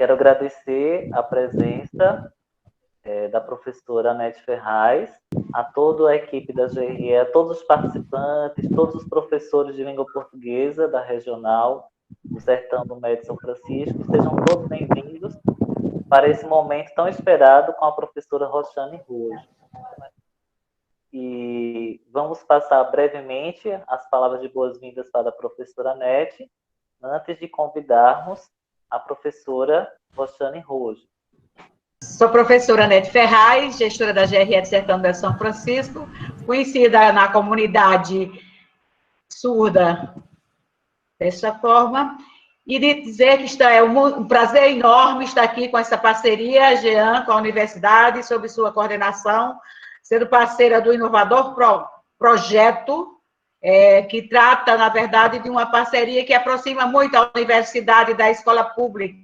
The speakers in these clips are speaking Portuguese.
quero agradecer a presença da professora Anete Ferraz, a toda a equipe da GRE, a todos os participantes, todos os professores de língua portuguesa da regional do Sertão do Médio São Francisco, sejam todos bem-vindos para esse momento tão esperado com a professora Roxane Rojo. E vamos passar brevemente as palavras de boas-vindas para a professora Anete, antes de convidarmos a professora Roxane Rojo. Sou professora Anete Ferraz, gestora da GRE de Sertão do São Francisco, conhecida na comunidade surda dessa forma, e de dizer que é um prazer enorme estar aqui com essa parceria, Jean, com a universidade, sob sua coordenação, sendo parceira do Inovador Projeto, que trata, na verdade, de uma parceria que aproxima muito a universidade da escola pública,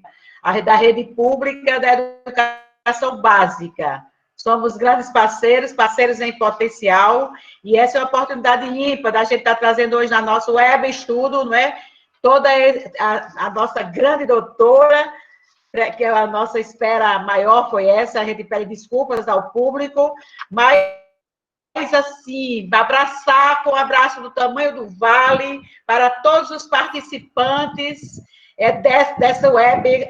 da rede pública da educação básica. Somos grandes parceiros, parceiros em potencial, e essa é uma oportunidade ímpar da gente estar trazendo hoje na nossa web estudo, não é? Toda a nossa grande doutora, que a nossa espera maior foi essa, a gente pede desculpas ao público, mas assim, abraçar com um abraço do tamanho do vale para todos os participantes dessa web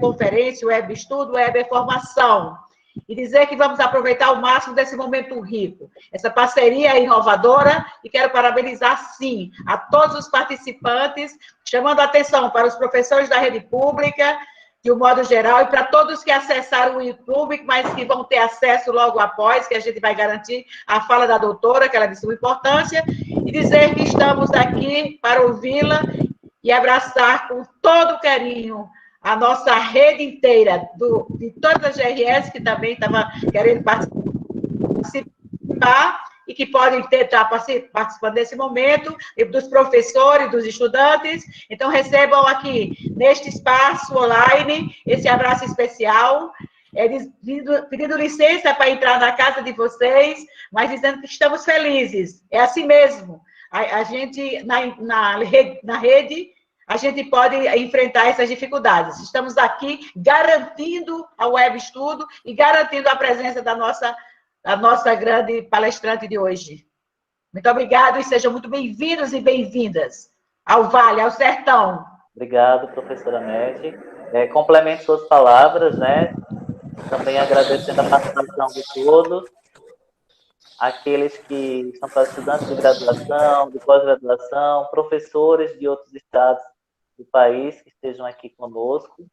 conferência, web estudo, web formação. E dizer que vamos aproveitar ao máximo desse momento rico, essa parceria inovadora, e quero parabenizar, sim, a todos os participantes, chamando a atenção para os professores da rede pública, de um modo geral, e para todos que acessaram o YouTube, mas que vão ter acesso logo após, que a gente vai garantir a fala da doutora, que ela disse sua importância, e dizer que estamos aqui para ouvi-la e abraçar com todo o carinho a nossa rede inteira, de todas as GRS, que também estava querendo participar, e que podem estar participando desse momento, e dos professores, dos estudantes. Então, recebam aqui, neste espaço online, esse abraço especial, pedindo licença para entrar na casa de vocês, mas dizendo que estamos felizes. É assim mesmo. A gente, na rede, a gente pode enfrentar essas dificuldades. Estamos aqui garantindo a web estudo e garantindo a presença da nossa grande palestrante de hoje. Muito obrigado e sejam muito bem-vindos e bem-vindas ao Vale, ao Sertão. Obrigado, professora Anete. Complemento suas palavras, né? Também agradecendo a participação de todos, aqueles que são estudantes de graduação, de pós-graduação, professores de outros estados do país que estejam aqui conosco,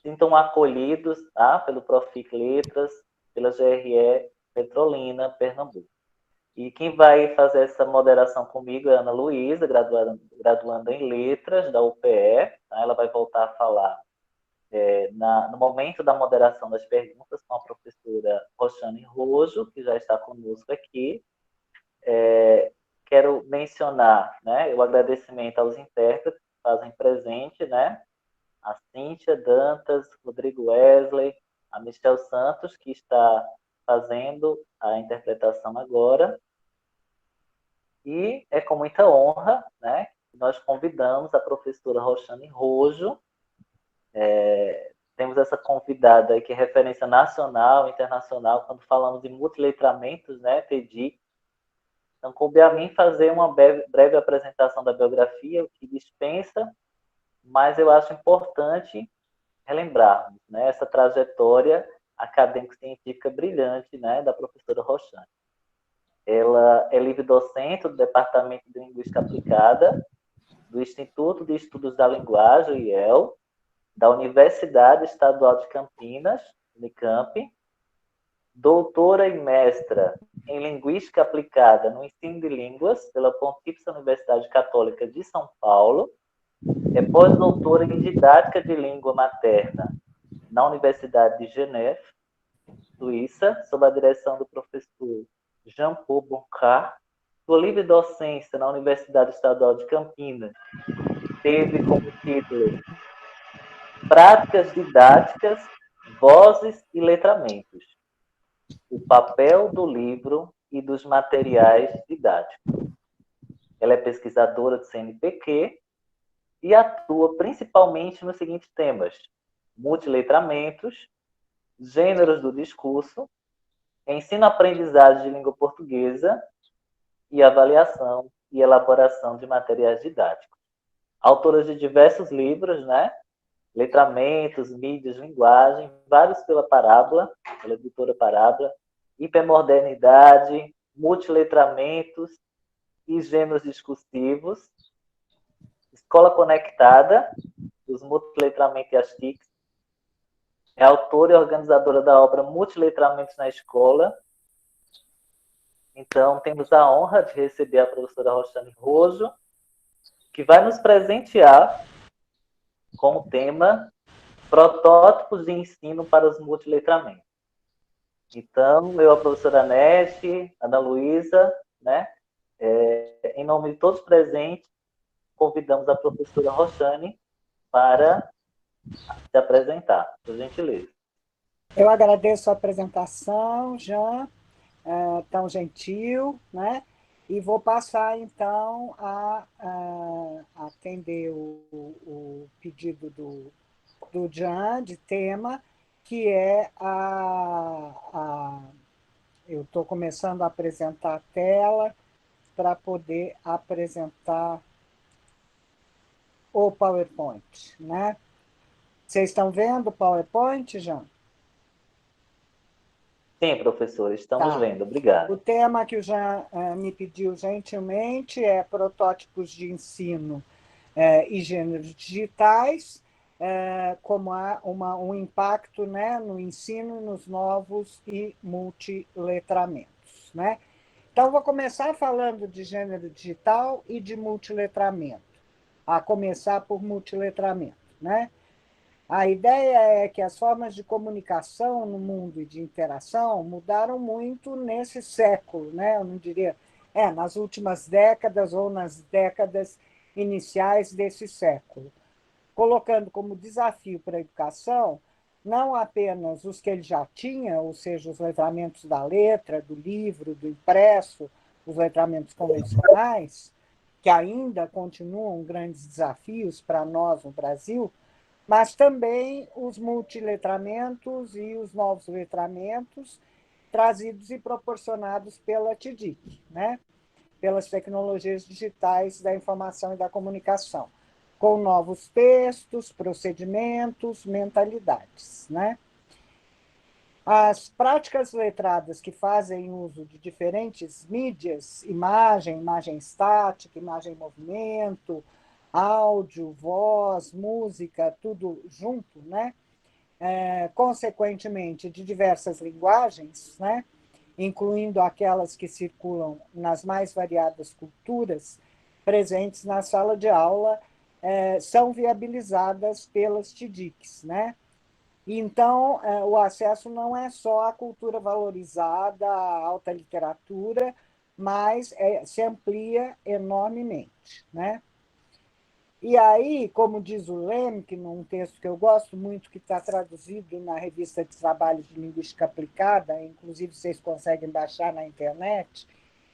sintam acolhidos, tá? Pelo Profic Letras, pela GRE Petrolina, Pernambuco. E quem vai fazer essa moderação comigo é a Ana Luísa, graduanda em Letras da UPE, tá? Ela vai voltar a falar no momento da moderação das perguntas com a professora Roxane Rojo, que já está conosco aqui. Quero mencionar, né, o agradecimento aos intérpretes que fazem presente, né, a Cíntia Dantas, Rodrigo Wesley, a Michel Santos, que está fazendo a interpretação agora. E é com muita honra, né, que nós convidamos a professora Roxane Rojo. Temos essa convidada aí que é referência nacional, internacional, quando falamos de multiletramentos, né, TEDx. Então, coube a mim fazer uma breve apresentação da biografia, o que dispensa, mas eu acho importante relembrarmos, né, essa trajetória acadêmico-científica brilhante, né, da professora Roxane. Ela é livre-docente do Departamento de Linguística Aplicada, do Instituto de Estudos da Linguagem, IEL, da Universidade Estadual de Campinas, Unicamp, doutora e mestra em Linguística Aplicada no Ensino de Línguas pela Pontifícia Universidade Católica de São Paulo, é pós-doutora em Didática de Língua Materna na Universidade de Geneve, Suíça, sob a direção do professor Jean-Paul Boncard. Sua livre docência na Universidade Estadual de Campinas teve como título Práticas Didáticas, Vozes e Letramentos. O papel do livro e dos materiais didáticos. Ela é pesquisadora do CNPq e atua principalmente nos seguintes temas: multiletramentos, gêneros do discurso, ensino-aprendizagem de língua portuguesa e avaliação e elaboração de materiais didáticos. Autora de diversos livros, né? Letramentos, mídias, linguagem, vários pela Parábola, pela editora Parábola, hipermodernidade, multiletramentos e gêneros discursivos, Escola Conectada, os multiletramentos e as TICs, é autora e organizadora da obra Multiletramentos na Escola. Então, temos a honra de receber a professora Roxane Rojo, que vai nos presentear com o tema Protótipos de Ensino para os Multiletramentos. Então, eu, a professora Nete, Ana Luísa, né, em nome de todos os presentes, convidamos a professora Roxane para se apresentar, por gentileza. Eu agradeço a apresentação, Jean, tão gentil, né? E vou passar, então, a atender o pedido do Jean de tema, que é eu estou começando a apresentar a tela para poder apresentar o PowerPoint, né? Vocês estão vendo o PowerPoint, Jean? Sim, professor, estamos vendo. Obrigado. O tema que o Jean me pediu gentilmente é protótipos de ensino e gêneros digitais, como há um impacto, né, no ensino, nos novos e multiletramentos, né? Então, vou começar falando de gênero digital e de multiletramento, a começar por multiletramento, né? A ideia é que as formas de comunicação no mundo e de interação mudaram muito nesse século, né? Eu não diria, nas últimas décadas ou nas décadas iniciais desse século, colocando como desafio para a educação não apenas os que ele já tinha, ou seja, os letramentos da letra, do livro, do impresso, os letramentos convencionais, que ainda continuam grandes desafios para nós no Brasil, mas também os multiletramentos e os novos letramentos trazidos e proporcionados pela TDIC, né? Pelas tecnologias digitais da informação e da comunicação, com novos textos, procedimentos, mentalidades, né? As práticas letradas que fazem uso de diferentes mídias, imagem estática, imagem em movimento, áudio, voz, música, tudo junto, né? Consequentemente, de diversas linguagens, né? Incluindo aquelas que circulam nas mais variadas culturas presentes na sala de aula, são viabilizadas pelas TDICs, né? Então, o acesso não é só à cultura valorizada, à alta literatura, mas se amplia enormemente, né? E aí, como diz o Lemke, num texto que eu gosto muito, que está traduzido na revista de trabalho de linguística aplicada, inclusive vocês conseguem baixar na internet,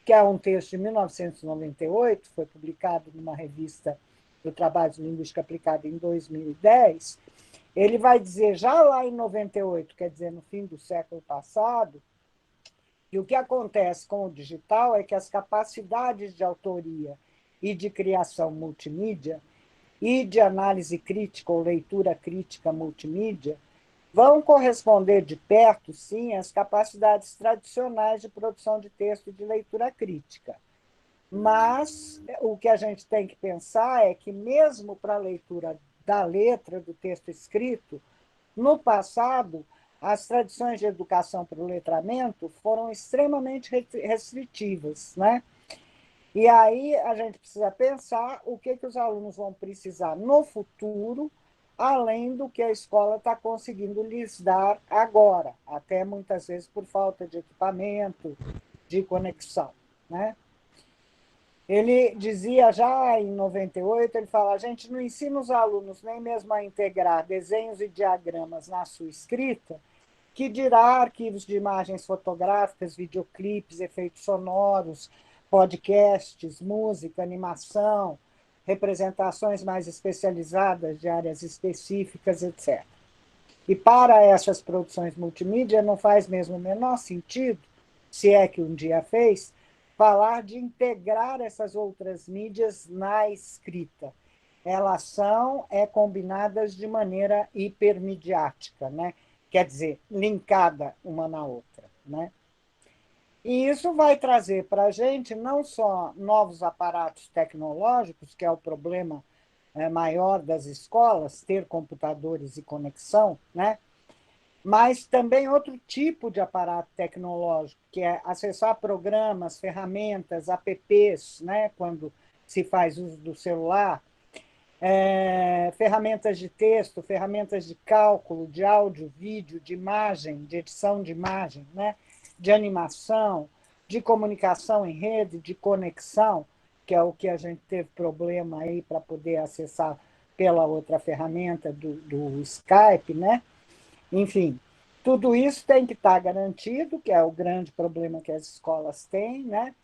que é um texto de 1998, foi publicado numa revista do trabalho de linguística aplicada em 2010, ele vai dizer, já lá em 98, quer dizer, no fim do século passado, que o que acontece com o digital é que as capacidades de autoria e de criação multimídia e de análise crítica ou leitura crítica multimídia vão corresponder de perto, sim, às capacidades tradicionais de produção de texto e de leitura crítica. Mas o que a gente tem que pensar é que, mesmo para a leitura da letra, do texto escrito, no passado, as tradições de educação para o letramento foram extremamente restritivas, né? E aí a gente precisa pensar o que os alunos vão precisar no futuro, além do que a escola está conseguindo lhes dar agora, até muitas vezes por falta de equipamento, de conexão, né? Ele dizia já em 98, ele fala, a gente não ensina os alunos nem mesmo a integrar desenhos e diagramas na sua escrita, que dirá arquivos de imagens fotográficas, videoclipes, efeitos sonoros, podcasts, música, animação, representações mais especializadas de áreas específicas, etc. E para essas produções multimídia não faz mesmo o menor sentido, se é que um dia fez, falar de integrar essas outras mídias na escrita. Elas são combinadas de maneira hipermediática, né? Quer dizer, linkada uma na outra. Né? E isso vai trazer para a gente não só novos aparatos tecnológicos, que é o problema maior das escolas, ter computadores e conexão, né? Mas também outro tipo de aparato tecnológico, que é acessar programas, ferramentas, apps, né? Quando se faz uso do celular, ferramentas de texto, ferramentas de cálculo, de áudio, vídeo, de imagem, de edição de imagem, né? De animação, de comunicação em rede, de conexão, que é o que a gente teve problema aí para poder acessar pela outra ferramenta do Skype, né? Enfim, tudo isso tem que estar garantido, que é o grande problema que as escolas têm, né?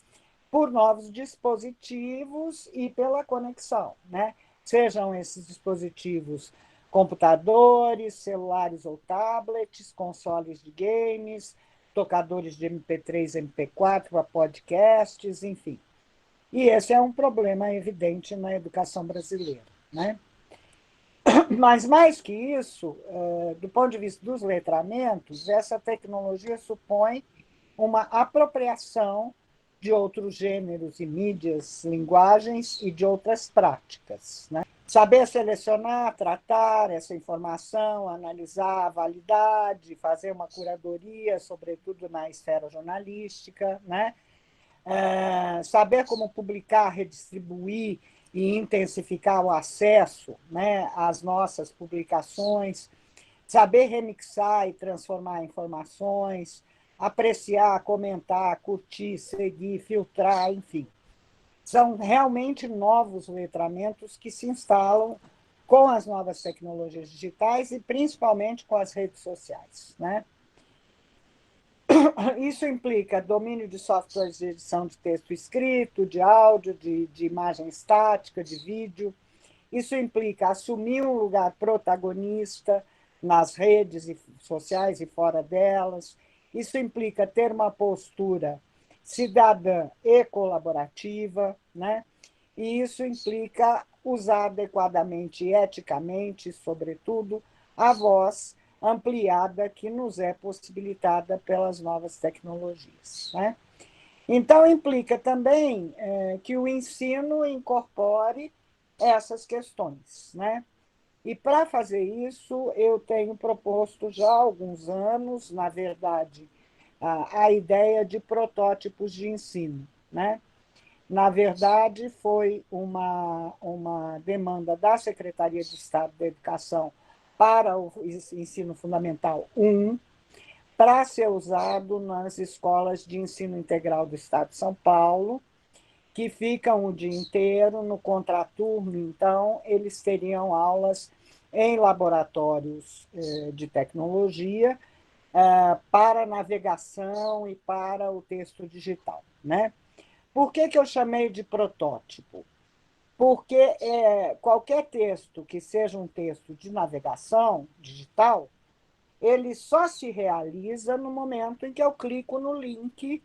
Por novos dispositivos e pela conexão, né? Sejam esses dispositivos computadores, celulares ou tablets, consoles de games, tocadores de MP3, MP4 para podcasts, enfim. E esse é um problema evidente na educação brasileira, né? Mas, mais que isso, do ponto de vista dos letramentos, essa tecnologia supõe uma apropriação de outros gêneros e mídias, linguagens e de outras práticas. Né? Saber selecionar, tratar essa informação, analisar a validade, fazer uma curadoria, sobretudo na esfera jornalística, né? Saber como publicar, redistribuir e intensificar o acesso, né, às nossas publicações, saber remixar e transformar informações, apreciar, comentar, curtir, seguir, filtrar, enfim. São realmente novos letramentos que se instalam com as novas tecnologias digitais e principalmente com as redes sociais. Né? Isso implica domínio de softwares de edição de texto escrito, de áudio, de imagem estática, de vídeo. Isso implica assumir um lugar protagonista nas redes sociais e fora delas. Isso implica ter uma postura cidadã e colaborativa, né? E isso implica usar adequadamente e eticamente, sobretudo, a voz ampliada que nos é possibilitada pelas novas tecnologias. Né? Então, implica também que o ensino incorpore essas questões. Né? E, para fazer isso, eu tenho proposto já há alguns anos, na verdade, a ideia de protótipos de ensino. Né? Na verdade, foi uma demanda da Secretaria de Estado da Educação para o ensino fundamental 1, para ser usado nas escolas de ensino integral do Estado de São Paulo, que ficam o dia inteiro no contraturno, então, eles teriam aulas em laboratórios de tecnologia para navegação e para o texto digital. Né? Por que eu chamei de protótipo? Porque qualquer texto que seja um texto de navegação digital, ele só se realiza no momento em que eu clico no link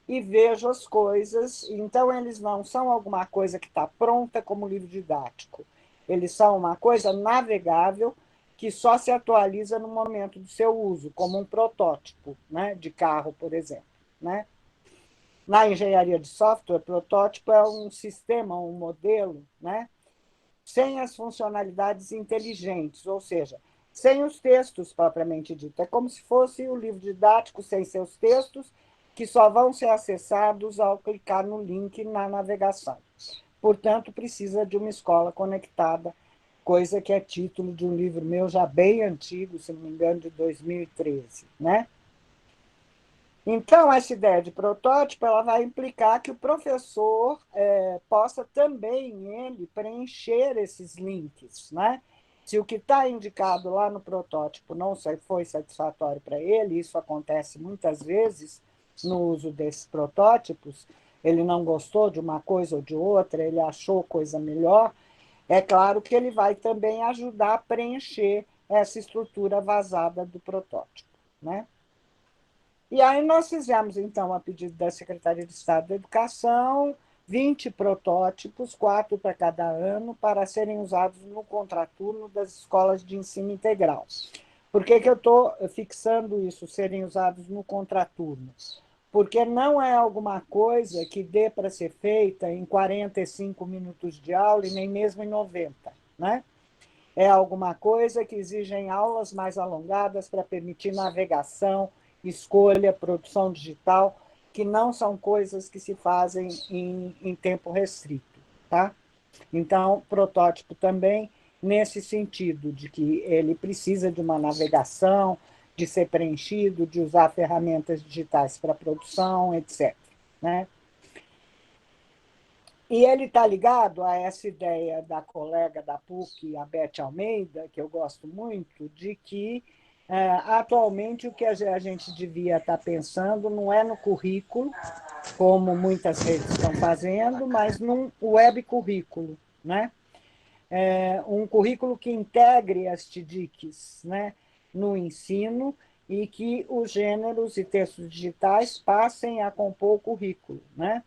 e vejo as coisas. Então, eles não são alguma coisa que está pronta como livro didático. Eles são uma coisa navegável que só se atualiza no momento do seu uso, como um protótipo, né, de carro, por exemplo. Né? Na engenharia de software, protótipo é um sistema, um modelo, né? Sem as funcionalidades inteligentes, ou seja, sem os textos propriamente dito. É como se fosse o livro didático sem seus textos, que só vão ser acessados ao clicar no link na navegação. Portanto, precisa de uma escola conectada, coisa que é título de um livro meu já bem antigo, se não me engano, de 2013, né? Então, essa ideia de protótipo ela vai implicar que o professor possa também ele preencher esses links. Né? Se o que está indicado lá no protótipo não foi satisfatório para ele, isso acontece muitas vezes no uso desses protótipos, ele não gostou de uma coisa ou de outra, ele achou coisa melhor, é claro que ele vai também ajudar a preencher essa estrutura vazada do protótipo, né? E aí nós fizemos, então, a pedido da Secretaria de Estado da Educação, 20 protótipos, 4 para cada ano, para serem usados no contraturno das escolas de ensino integral. Por que eu estou fixando isso, serem usados no contraturno? Porque não é alguma coisa que dê para ser feita em 45 minutos de aula e nem mesmo em 90, né? É alguma coisa que exigem aulas mais alongadas para permitir navegação, escolha, produção digital, que não são coisas que se fazem em tempo restrito, tá? Então, protótipo também nesse sentido, de que ele precisa de uma navegação, de ser preenchido, de usar ferramentas digitais para produção, etc., né? E ele está ligado a essa ideia da colega da PUC, a Beth Almeida, que eu gosto muito, de que atualmente o que a gente devia estar pensando não é no currículo, como muitas redes estão fazendo, mas num web currículo, né? Um currículo que integre as TDICs, né, no ensino e que os gêneros e textos digitais passem a compor o currículo, né?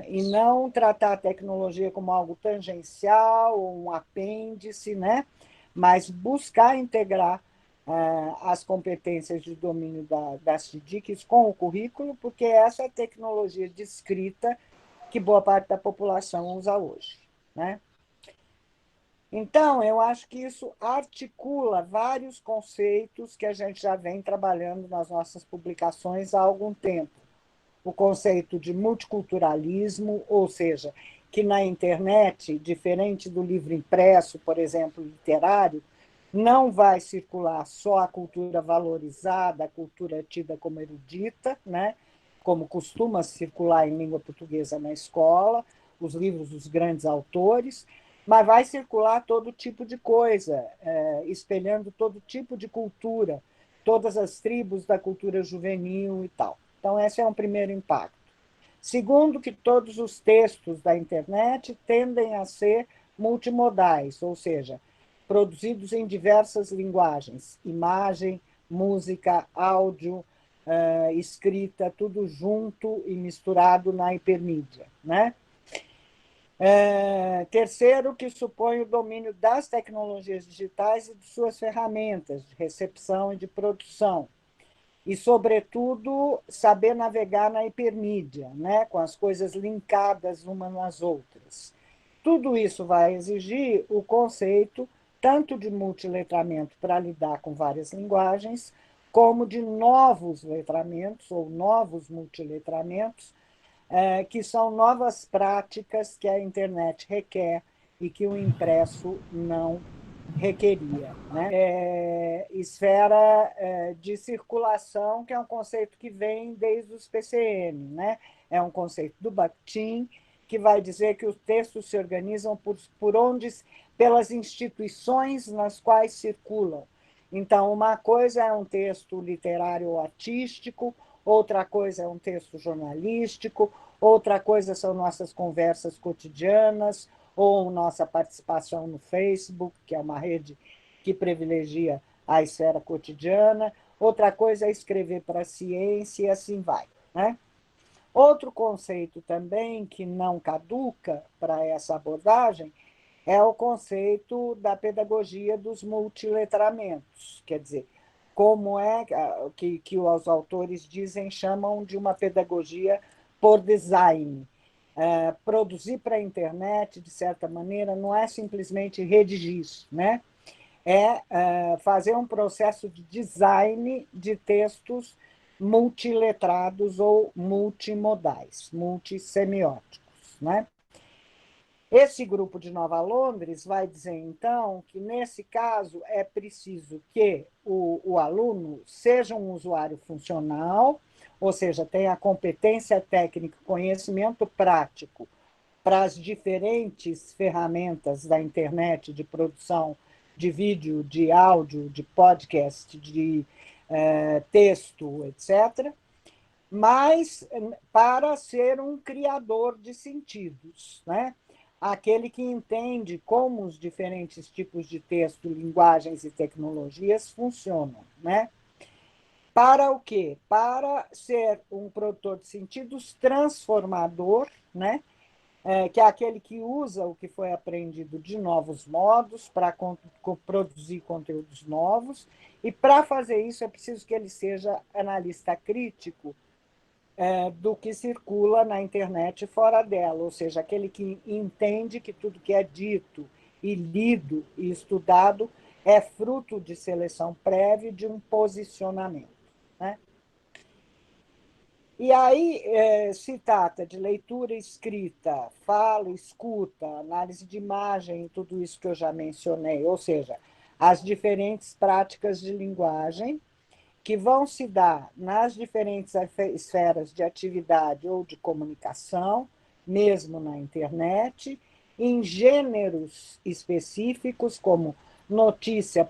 E não tratar a tecnologia como algo tangencial ou um apêndice, né? Mas buscar integrar as competências de domínio das TDICs com o currículo, porque essa é a tecnologia de escrita que boa parte da população usa hoje, né? Então, eu acho que isso articula vários conceitos que a gente já vem trabalhando nas nossas publicações há algum tempo. O conceito de multiculturalismo, ou seja, que na internet, diferente do livro impresso, por exemplo, literário, não vai circular só a cultura valorizada, a cultura tida como erudita, né? Como costuma circular em língua portuguesa na escola, os livros dos grandes autores, mas vai circular todo tipo de coisa, espelhando todo tipo de cultura, todas as tribos da cultura juvenil e tal. Então, esse é um primeiro impacto. Segundo, que todos os textos da internet tendem a ser multimodais, ou seja, produzidos em diversas linguagens, imagem, música, áudio, escrita, tudo junto e misturado na hipermídia, né? Terceiro, que supõe o domínio das tecnologias digitais e de suas ferramentas de recepção e de produção. E, sobretudo, saber navegar na hipermídia, né? Com as coisas linkadas umas nas outras. Tudo isso vai exigir o conceito tanto de multiletramento para lidar com várias linguagens, como de novos letramentos ou novos multiletramentos, que são novas práticas que a internet requer e que o impresso não requeria, né? Esfera de circulação, que é um conceito que vem desde os PCM, né? É um conceito do Bakhtin, que vai dizer que os textos se organizam pelas instituições nas quais circulam. Então, uma coisa é um texto literário ou artístico, outra coisa é um texto jornalístico, outra coisa são nossas conversas cotidianas, ou nossa participação no Facebook, que é uma rede que privilegia a esfera cotidiana, outra coisa é escrever para a ciência, e assim vai, né? Outro conceito também que não caduca para essa abordagem é o conceito da pedagogia dos multiletramentos, quer dizer, como é que os autores dizem, chamam de uma pedagogia por design. Produzir para a internet, de certa maneira, não é simplesmente redigir, né? Fazer um processo de design de textos multiletrados ou multimodais, multissemióticos, né? Esse grupo de Nova Londres vai dizer, então, que, nesse caso, é preciso que o aluno seja um usuário funcional, ou seja, tenha competência técnica, conhecimento prático para as diferentes ferramentas da internet de produção de vídeo, de áudio, de podcast, de texto, etc., mas para ser um criador de sentidos, né? aquele que entende como os diferentes tipos de texto, linguagens e tecnologias funcionam, né? Para o quê? Para ser um produtor de sentidos transformador, né? Que é aquele que usa o que foi aprendido de novos modos para produzir conteúdos novos, e para fazer isso é preciso que ele seja analista crítico do que circula na internet e fora dela, ou seja, aquele que entende que tudo que é dito e lido e estudado é fruto de seleção prévia de um posicionamento, né? E aí se trata de leitura escrita, fala, escuta, análise de imagem, tudo isso que eu já mencionei, ou seja, as diferentes práticas de linguagem que vão se dar nas diferentes esferas de atividade ou de comunicação, mesmo na internet, em gêneros específicos, como notícia,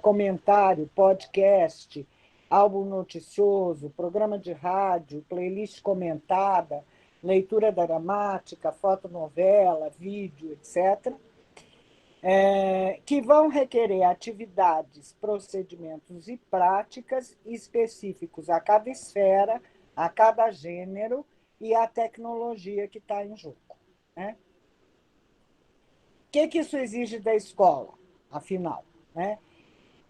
comentário, podcast, álbum noticioso, programa de rádio, playlist comentada, leitura dramática, fotonovela, vídeo, etc., que vão requerer atividades, procedimentos e práticas específicos a cada esfera, a cada gênero e a tecnologia que está em jogo, né? O que isso exige da escola, afinal, né?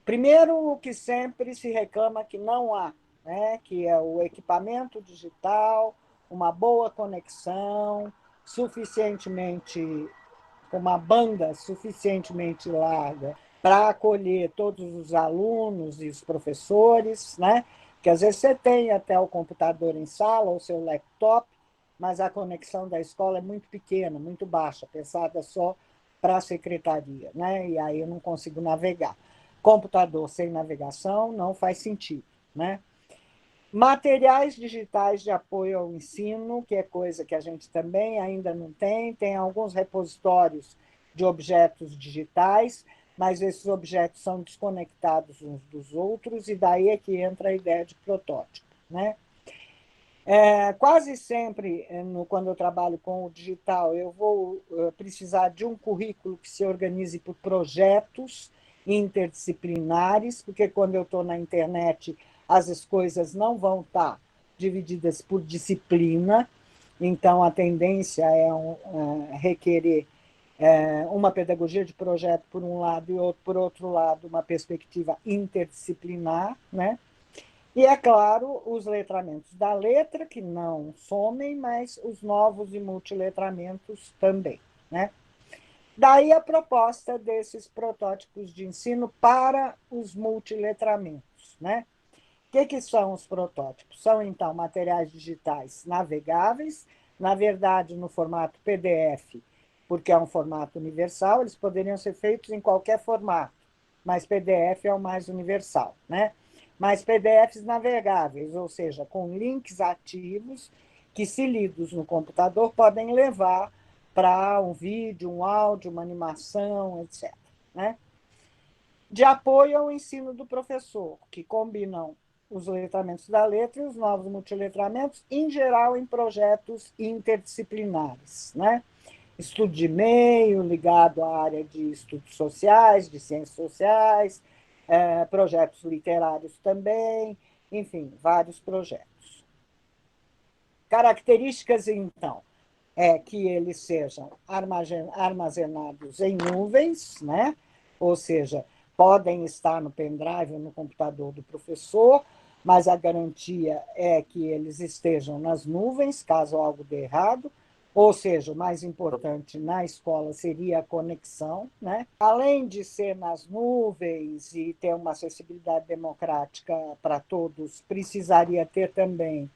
Primeiro, o que sempre se reclama que não há, né? Que é o equipamento digital, uma boa conexão, uma banda suficientemente larga para acolher todos os alunos e os professores, né? Porque às vezes você tem até o computador em sala, ou seu laptop, mas a conexão da escola é muito pequena, muito baixa, pensada só para a secretaria, né? E aí eu não consigo navegar. Computador sem navegação não faz sentido, né? Materiais digitais de apoio ao ensino, que é coisa que a gente também ainda não tem. Tem alguns repositórios de objetos digitais, mas esses objetos são desconectados uns dos outros, e daí é que entra a ideia de protótipo, né? Quase sempre, quando eu trabalho com o digital, eu vou precisar de um currículo que se organize por projetos interdisciplinares, porque quando eu estou na internet, as coisas não vão estar divididas por disciplina, então a tendência é requerer uma pedagogia de projeto por um lado e por outro lado uma perspectiva interdisciplinar, né? E, é claro, os letramentos da letra, que não somem, mas os novos e multiletramentos também, né? Daí a proposta desses protótipos de ensino para os multiletramentos, né? O que são os protótipos? São, então, materiais digitais navegáveis, na verdade, no formato PDF, porque é um formato universal, eles poderiam ser feitos em qualquer formato, mas PDF é o mais universal, né? Mas PDFs navegáveis, ou seja, com links ativos que, se lidos no computador, podem levar para um vídeo, um áudio, uma animação, etc., né? De apoio ao ensino do professor, que combinam os letramentos da letra e os novos multiletramentos, em geral em projetos interdisciplinares, né? Estudo de meio, ligado à área de estudos sociais, de ciências sociais, projetos literários também, enfim, vários projetos. Características, então, é que eles sejam armazenados em nuvens, né? Ou seja, podem estar no pendrive ou no computador do professor, mas a garantia é que eles estejam nas nuvens, caso algo dê errado. Ou seja, o mais importante na escola seria a conexão, né? Além de ser nas nuvens e ter uma acessibilidade democrática para todos, precisaria ter também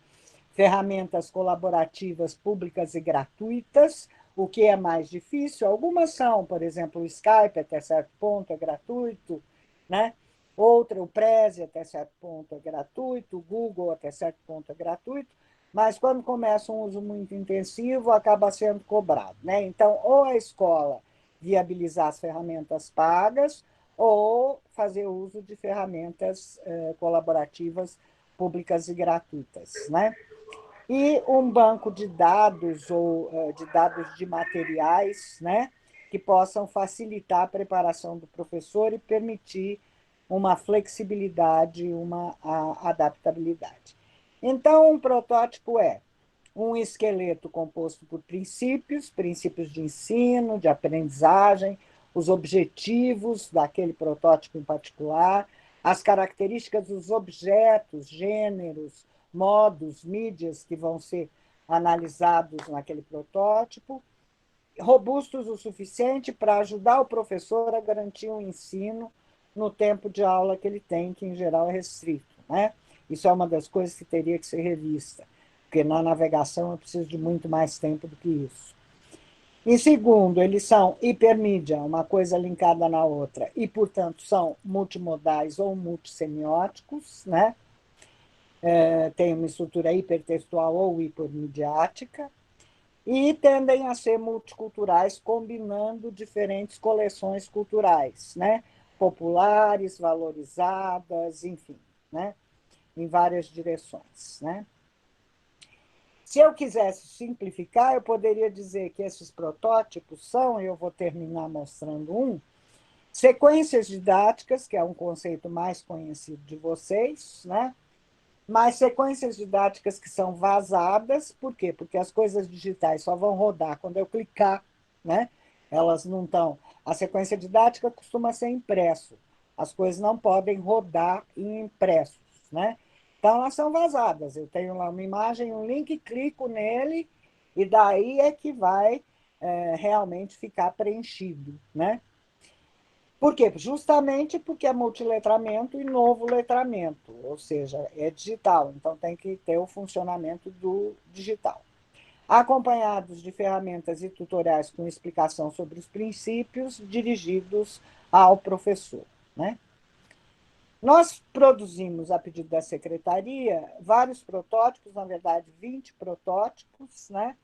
ferramentas colaborativas públicas e gratuitas, o que é mais difícil. Algumas são, por exemplo, o Skype, até certo ponto, é gratuito, né? Outra, o Prezi, até certo ponto, é gratuito, o Google, até certo ponto, é gratuito, mas quando começa um uso muito intensivo, acaba sendo cobrado, né? Então, ou a escola viabilizar as ferramentas pagas, ou fazer uso de ferramentas colaborativas públicas e gratuitas, né? e um banco de dados ou de dados de materiais, né, que possam facilitar a preparação do professor e permitir uma flexibilidade, uma adaptabilidade. Então, um protótipo é um esqueleto composto por princípios, princípios de ensino, de aprendizagem, os objetivos daquele protótipo em particular, as características dos objetos, gêneros, modos, mídias que vão ser analisados naquele protótipo, robustos o suficiente para ajudar o professor a garantir um ensino no tempo de aula que ele tem, que em geral é restrito, né? Isso é uma das coisas que teria que ser revista, porque na navegação eu preciso de muito mais tempo do que isso. Em segundo, eles são hipermídia, uma coisa linkada na outra, e, portanto, são multimodais ou multissemióticos, né? Tem uma estrutura hipertextual ou hipermediática, e tendem a ser multiculturais, combinando diferentes coleções culturais, né? Populares, valorizadas, enfim, né? Em várias direções, né? Se eu quisesse simplificar, eu poderia dizer que esses protótipos são, e eu vou terminar mostrando um, sequências didáticas, que é um conceito mais conhecido de vocês, né? Mas sequências didáticas que são vazadas, por quê? Porque as coisas digitais só vão rodar quando eu clicar, né? Elas não estão. A sequência didática costuma ser impresso. As coisas não podem rodar em impressos, né? Então elas são vazadas. Eu tenho lá uma imagem, um link, clico nele e daí é que vai realmente ficar preenchido, né? Por quê? Justamente porque é multiletramento e novo letramento, ou seja, é digital, então tem que ter o funcionamento do digital. Acompanhados de ferramentas e tutoriais com explicação sobre os princípios dirigidos ao professor, né? Nós produzimos, a pedido da secretaria, vários protótipos, na verdade, 20 protótipos, né?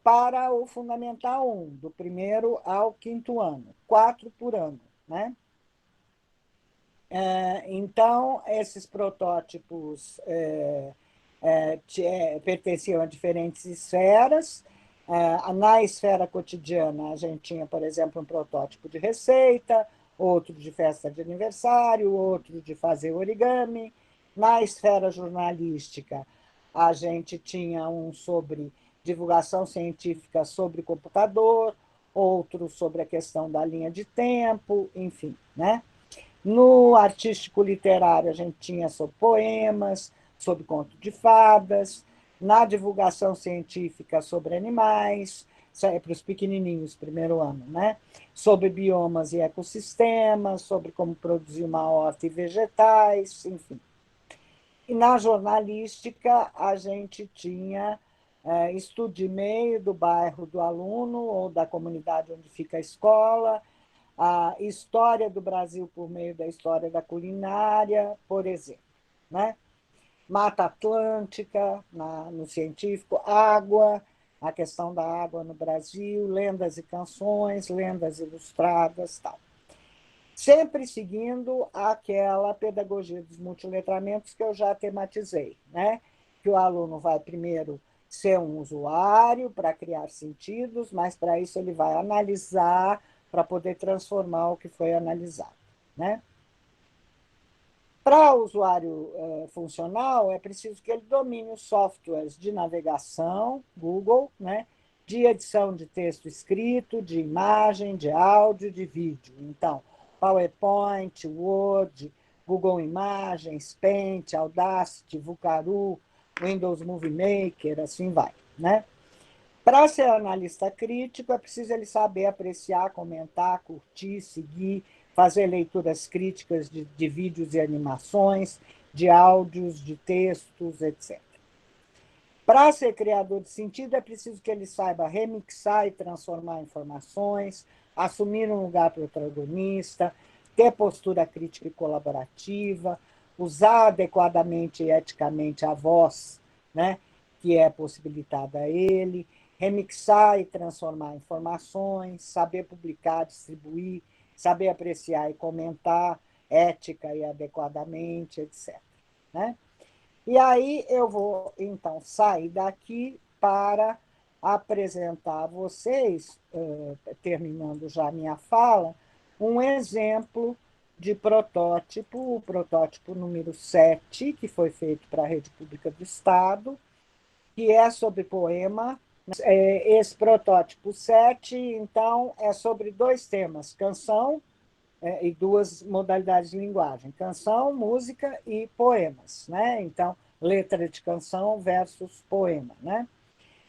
Para o Fundamental 1, do primeiro ao quinto ano, 4 por ano, né? Então, esses protótipos pertenciam a diferentes esferas. Na esfera cotidiana, a gente tinha, por exemplo, um protótipo de receita, outro de festa de aniversário, outro de fazer origami. Na esfera jornalística, a gente tinha um sobre divulgação científica sobre computador, outro sobre a questão da linha de tempo, enfim, né? No artístico literário, a gente tinha sobre poemas, sobre conto de fadas, na divulgação científica sobre animais, isso é para os pequenininhos, primeiro ano, né? Sobre biomas e ecossistemas, sobre como produzir uma horta e vegetais, enfim. E na jornalística, a gente tinha estudo de e-mail do bairro do aluno ou da comunidade onde fica a escola, a história do Brasil por meio da história da culinária, por exemplo, né? Mata Atlântica, no científico, água, a questão da água no Brasil, lendas e canções, lendas ilustradas, tal. Sempre seguindo aquela pedagogia dos multiletramentos que eu já tematizei, né? Que o aluno vai primeiro ser um usuário para criar sentidos, mas para isso ele vai analisar para poder transformar o que foi analisado, né? Para o usuário funcional, é preciso que ele domine os softwares de navegação, Google, né? De edição de texto escrito, de imagem, de áudio, de vídeo. Então, PowerPoint, Word, Google Imagens, Paint, Audacity, Vucaru, Windows Movie Maker, assim vai, né? Para ser analista crítico, é preciso ele saber apreciar, comentar, curtir, seguir, fazer leituras críticas de vídeos e animações, de áudios, de textos, etc. Para ser criador de sentido, é preciso que ele saiba remixar e transformar informações, assumir um lugar protagonista, ter postura crítica e colaborativa, usar adequadamente e eticamente a voz, né, que é possibilitada a ele, remixar e transformar informações, saber publicar, distribuir, saber apreciar e comentar, ética e adequadamente, etc. Né? E aí eu vou, então, sair daqui para apresentar a vocês, terminando já a minha fala, um exemplo de protótipo, o protótipo número 7, que foi feito para a Rede Pública do Estado, que é sobre poema. Esse protótipo 7, então, é sobre dois temas, canção e duas modalidades de linguagem, canção, música e poemas, né? Então, letra de canção versus poema, né?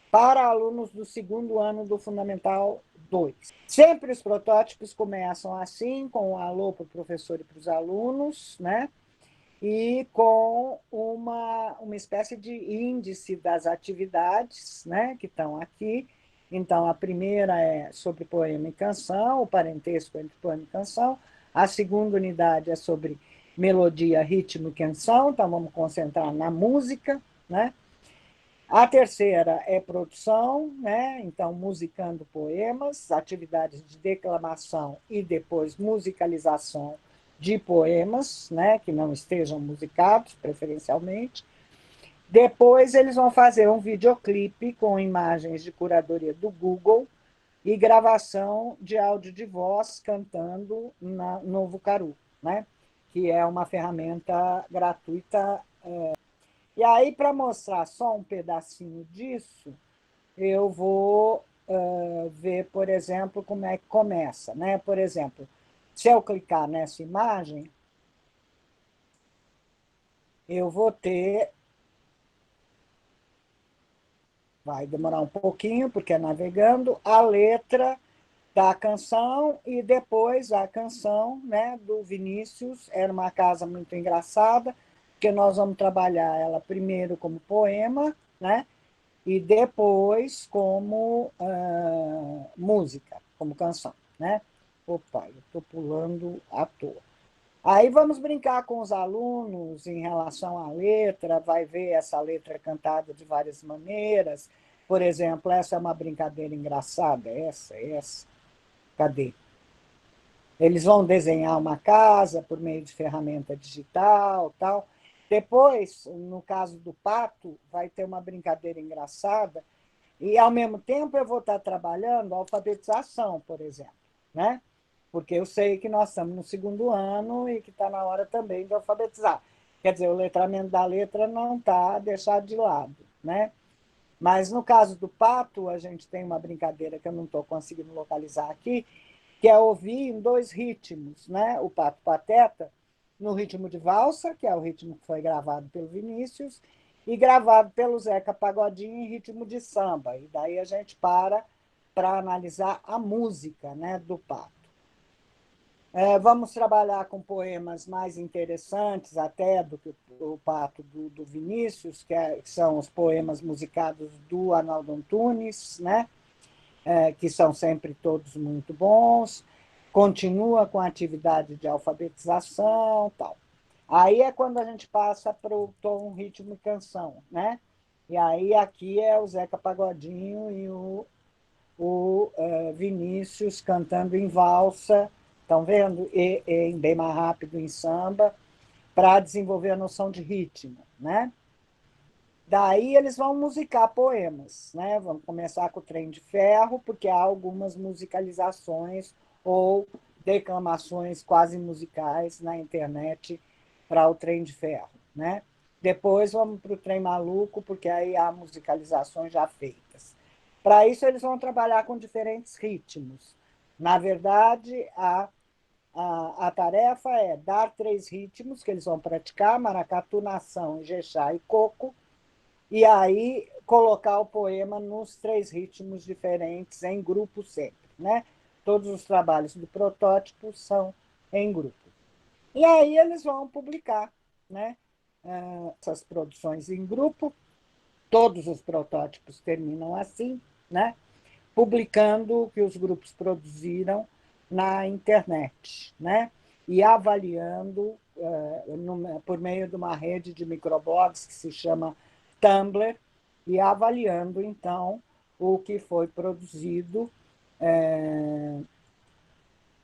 Para alunos do segundo ano do Fundamental 2. Sempre os protótipos começam assim, com um alô para o professor e para os alunos, né? E com uma espécie de índice das atividades, né, que estão aqui. Então, a primeira é sobre poema e canção, o parentesco entre poema e canção. A segunda unidade é sobre melodia, ritmo e canção, então vamos concentrar na música, né? A terceira é produção, né? Então, musicando poemas, atividades de declamação e depois musicalização de poemas, né? Que não estejam musicados, preferencialmente. Depois, eles vão fazer um videoclipe com imagens de curadoria do Google e gravação de áudio de voz cantando no Vucaru, né? Que é uma ferramenta gratuita. E aí, para mostrar só um pedacinho disso, eu vou ver, por exemplo, como é que começa, né? Por exemplo, se eu clicar nessa imagem, eu vou ter, vai demorar um pouquinho, porque é navegando, a letra da canção e depois a canção, né, do Vinícius. Era uma casa muito engraçada, porque nós vamos trabalhar ela primeiro como poema, né? E depois como música, como canção, né? Opa, eu estou pulando à toa. Aí vamos brincar com os alunos em relação à letra, vai ver essa letra cantada de várias maneiras. Por exemplo, essa é uma brincadeira engraçada, essa. Cadê? Eles vão desenhar uma casa por meio de ferramenta digital, tal. Depois, no caso do pato, vai ter uma brincadeira engraçada e, ao mesmo tempo, eu vou estar trabalhando a alfabetização, por exemplo, né? Porque eu sei que nós estamos no segundo ano e que está na hora também de alfabetizar. Quer dizer, o letramento da letra não está deixado de lado, né? Mas, no caso do pato, a gente tem uma brincadeira que eu não estou conseguindo localizar aqui, que é ouvir em dois ritmos, né? O Pato Pateta, no ritmo de valsa, que é o ritmo que foi gravado pelo Vinícius, e gravado pelo Zeca Pagodinho em ritmo de samba. E daí a gente para analisar a música, né, do Pato. Vamos trabalhar com poemas mais interessantes até do que o Pato do Vinícius, que são os poemas musicados do Arnaldo Antunes, né? Que são sempre todos muito bons, continua com a atividade de alfabetização, tal. Aí é quando a gente passa para o tom, ritmo e canção, né? E aí aqui é o Zeca Pagodinho e o Vinícius cantando em valsa, estão vendo? E em bem mais rápido em samba, para desenvolver a noção de ritmo, né? Daí eles vão musicar poemas, né? Vamos começar com o Trem de Ferro, porque há algumas musicalizações ou declamações quase musicais na internet para o Trem de Ferro, né? Depois vamos para o Trem Maluco, porque aí há musicalizações já feitas. Para isso, eles vão trabalhar com diferentes ritmos. Na verdade, a tarefa é dar 3 ritmos que eles vão praticar: maracatu, nação, ijexá e coco, e aí colocar o poema nos 3 ritmos diferentes, em grupo sempre, né? Todos os trabalhos do protótipo são em grupo. E aí eles vão publicar, né? Essas produções em grupo, todos os protótipos terminam assim, né? Publicando o que os grupos produziram na internet, né? E avaliando por meio de uma rede de microblogs que se chama Tumblr, e avaliando, então, o que foi produzido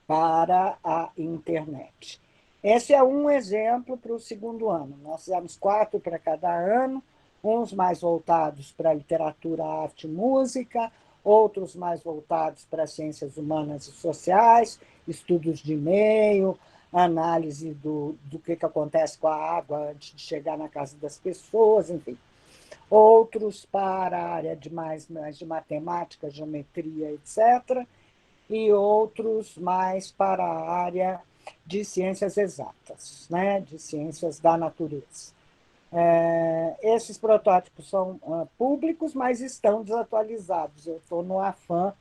para a internet. Esse é um exemplo para o segundo ano. Nós fizemos 4 para cada ano, uns mais voltados para literatura, arte e música, outros mais voltados para ciências humanas e sociais, estudos de meio, análise do que acontece com a água antes de chegar na casa das pessoas, enfim. Outros para a área mais de matemática, geometria, etc., e outros mais para a área de ciências exatas, né? De ciências da natureza. Esses protótipos são públicos, mas estão desatualizados. Eu estou no afã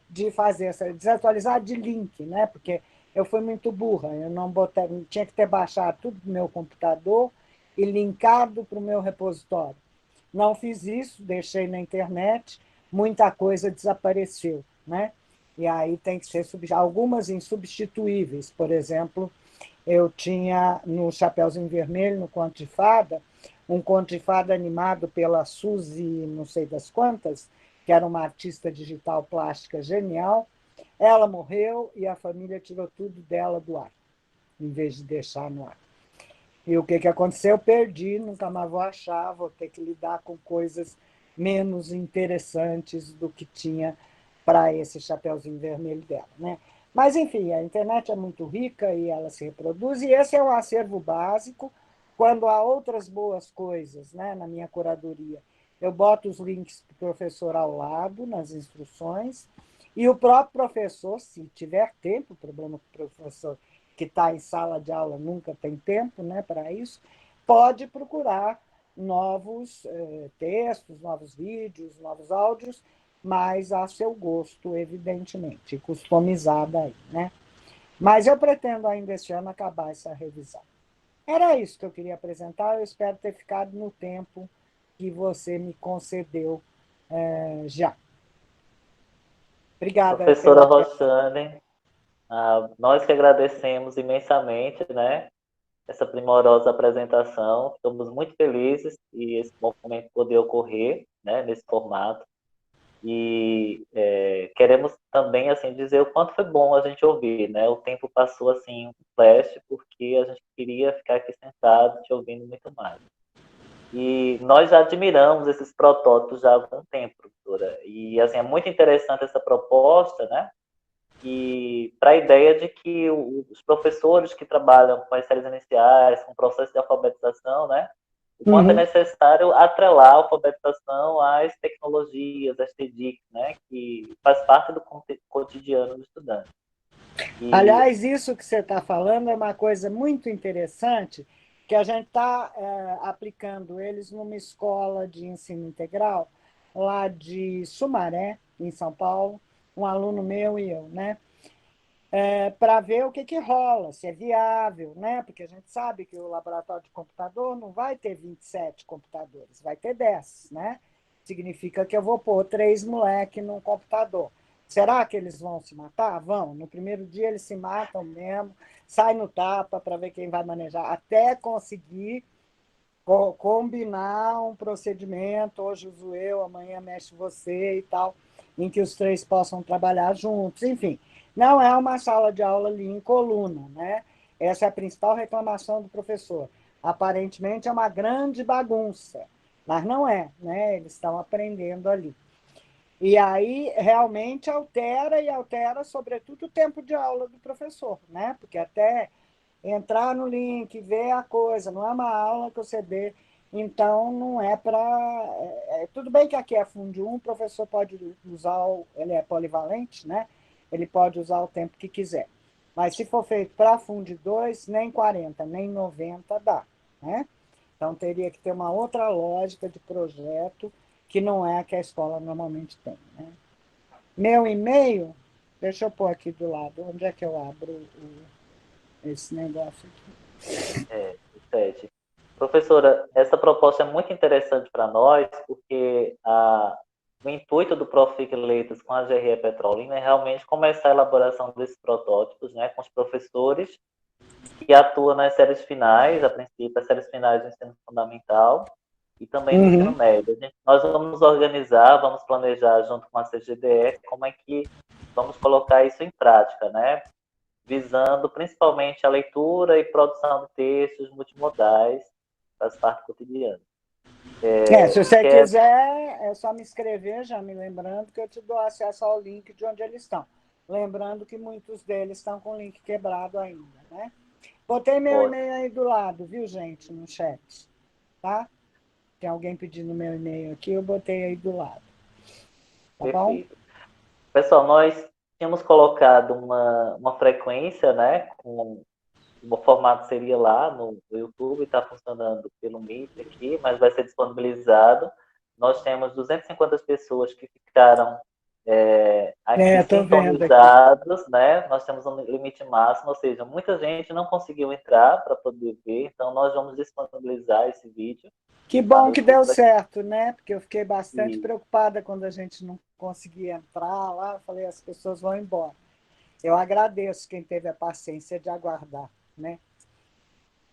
de fazer essa desatualizar de link, né? Porque eu fui muito burra, eu não botei, tinha que ter baixado tudo do meu computador e linkado para o meu repositório. Não fiz isso, deixei na internet, muita coisa desapareceu, né? E aí tem que ser algumas insubstituíveis. Por exemplo, eu tinha no Chapeuzinho Vermelho, no Conto de Fada, um conto de fada animado pela Suzy, não sei das quantas, que era uma artista digital plástica genial. Ela morreu e a família tirou tudo dela do ar, em vez de deixar no ar. E o que aconteceu? Eu perdi, nunca mais vou achar, vou ter que lidar com coisas menos interessantes do que tinha para esse Chapeuzinho Vermelho dela, né? Mas, enfim, a internet é muito rica e ela se reproduz, e esse é um acervo básico. Quando há outras boas coisas, né, na minha curadoria, eu boto os links para o professor ao lado, nas instruções, e o próprio professor, se tiver tempo, o problema com o professor que está em sala de aula nunca tem tempo, né, para isso, pode procurar novos textos, novos vídeos, novos áudios, mas a seu gosto, evidentemente, customizada aí, né? Mas eu pretendo ainda este ano acabar essa revisão. Era isso que eu queria apresentar, eu espero ter ficado no tempo que você me concedeu já. Obrigada Professora pela Roxane, nós que agradecemos imensamente, né, essa primorosa apresentação. Estamos muito felizes e esse momento poder ocorrer, né, nesse formato. E queremos também assim dizer o quanto foi bom a gente ouvir, né? O tempo passou assim um flash porque a gente queria ficar aqui sentado te ouvindo muito mais. E nós já admiramos esses protótipos já há algum tempo, professora. E assim é muito interessante essa proposta, né? E para a ideia de que os professores que trabalham com as séries iniciais, com o processo de alfabetização, né? O quanto é necessário atrelar a alfabetização às tecnologias, às TDICs, né, que faz parte do cotidiano do estudante. Aliás, isso que você está falando é uma coisa muito interessante, que a gente está aplicando eles numa escola de ensino integral, lá de Sumaré, em São Paulo, um aluno meu e eu, né? Para ver o que rola, se é viável, né? Porque a gente sabe que o laboratório de computador não vai ter 27 computadores, vai ter 10, né? Significa que eu vou pôr 3 moleques num computador. Será que eles vão se matar? Vão. No primeiro dia eles se matam mesmo, sai no tapa para ver quem vai manejar, até conseguir combinar um procedimento, hoje uso eu, amanhã mexe você e tal, em que os 3 possam trabalhar juntos, enfim. Não é uma sala de aula ali em coluna, né? Essa é a principal reclamação do professor. Aparentemente é uma grande bagunça, mas não é, né? Eles estão aprendendo ali. E aí realmente altera, e altera sobretudo o tempo de aula do professor, né? Porque até entrar no link, ver a coisa, não é uma aula que você dê, então não é para... tudo bem que aqui é Fundo 1, o professor pode usar, ele é polivalente, né? Ele pode usar o tempo que quiser. Mas se for feito para Fundo 2, nem 40, nem 90 dá, né? Então teria que ter uma outra lógica de projeto que não é a que a escola normalmente tem, né? Meu e-mail, deixa eu pôr aqui do lado, onde é que eu abro esse negócio aqui? Sete. Professora, essa proposta é muito interessante para nós, porque o intuito do Profic Letras com a GRE Petrolina é realmente começar a elaboração desses protótipos, né, com os professores que atuam nas séries finais, a princípio, as séries finais do ensino fundamental e também do ensino médio. Nós vamos nos organizar, vamos planejar junto com a CGDE como é que vamos colocar isso em prática, né? visando principalmente a leitura e produção de textos multimodais para as partes cotidianas. Se você quiser, é só me escrever, já me lembrando que eu te dou acesso ao link de onde eles estão. Lembrando que muitos deles estão com o link quebrado ainda, né? Botei meu e-mail aí do lado, viu, gente, no chat, tá? Tem alguém pedindo meu e-mail aqui, eu botei aí do lado. Tá bom? Pessoal, nós tínhamos colocado uma frequência, né, com o formato seria lá no YouTube, está funcionando pelo Meet aqui, mas vai ser disponibilizado. Nós temos 250 pessoas que ficaram aqui sintonizados, né? Nós temos um limite máximo, ou seja, muita gente não conseguiu entrar para poder ver, então nós vamos disponibilizar esse vídeo. Que bom que deu certo, né? Porque eu fiquei bastante preocupada quando a gente não conseguia entrar lá, eu falei, as pessoas vão embora. Eu agradeço quem teve a paciência de aguardar, né?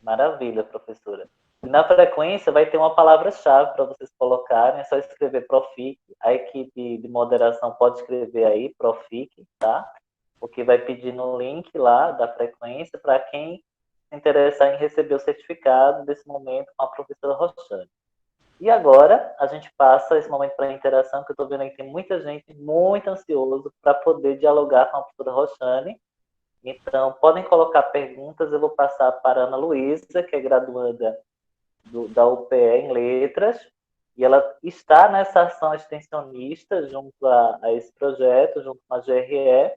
Maravilha, professora. E na frequência vai ter uma palavra-chave para vocês colocarem, é só escrever Profic, a equipe de moderação pode escrever aí, Profic, tá? Porque vai pedir no link lá da frequência para quem se interessar em receber o certificado desse momento com a professora Roxane. E agora a gente passa esse momento para a interação, que eu estou vendo aí que tem muita gente muito ansioso para poder dialogar com a professora Roxane. Então, podem colocar perguntas, eu vou passar para a Ana Luísa, que é graduanda da UPE em Letras, e ela está nessa ação extensionista junto a esse projeto, junto com a GRE,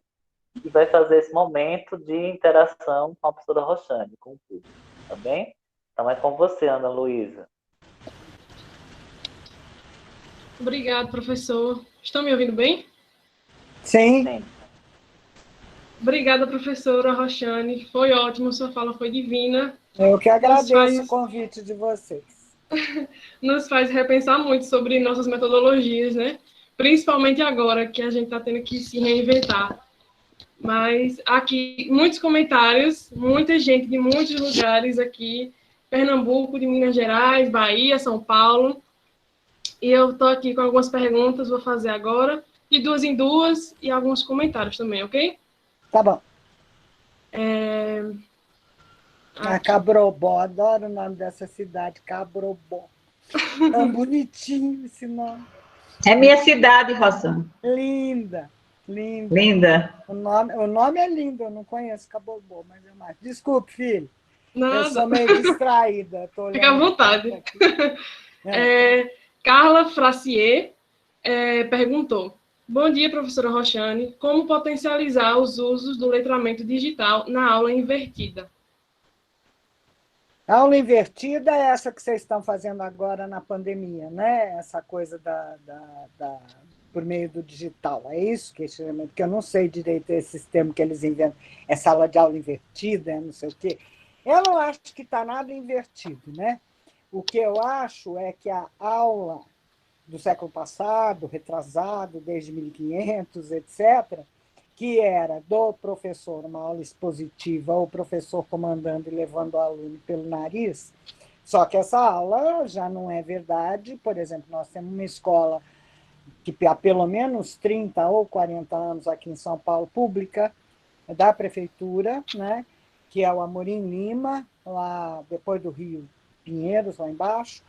e vai fazer esse momento de interação com a professora Roxane, com o público, tá bem? Então, é com você, Ana Luísa. Obrigado, professor. Estão me ouvindo bem? Sim. Sim. Obrigada, professora Roxane. Foi ótimo, sua fala foi divina. Eu que agradeço o convite de vocês. Nos faz repensar muito sobre nossas metodologias, né? Principalmente agora que a gente está tendo que se reinventar. Mas aqui, muitos comentários, muita gente de muitos lugares aqui, Pernambuco, de Minas Gerais, Bahia, São Paulo. E eu estou aqui com algumas perguntas, vou fazer agora, de duas em duas, e alguns comentários também, ok? Tá bom. Cabrobó, adoro o nome dessa cidade, Cabrobó. Tão bonitinho esse nome. É minha cidade, Rossana. Linda, linda. Linda. O nome é lindo, eu não conheço Cabrobó, mas é mais. Desculpe, filho. Nada. Eu sou meio distraída. Fica à vontade. Carla Fracier perguntou: bom dia, professora Roxane. Como potencializar os usos do letramento digital na aula invertida? A aula invertida é essa que vocês estão fazendo agora na pandemia, né? Essa coisa por meio do digital. É isso que porque eu não sei direito esse sistema que eles inventam. É sala de aula invertida, não sei o quê. Eu não acho que está nada invertido, né? O que eu acho é que a aula do século passado, retrasado, desde 1500, etc., que era do professor, uma aula expositiva, o professor comandando e levando o aluno pelo nariz, só que essa aula já não é verdade. Por exemplo, nós temos uma escola que há pelo menos 30 ou 40 anos aqui em São Paulo, pública, da prefeitura, né, que é o Amorim Lima, lá depois do Rio Pinheiros, lá embaixo,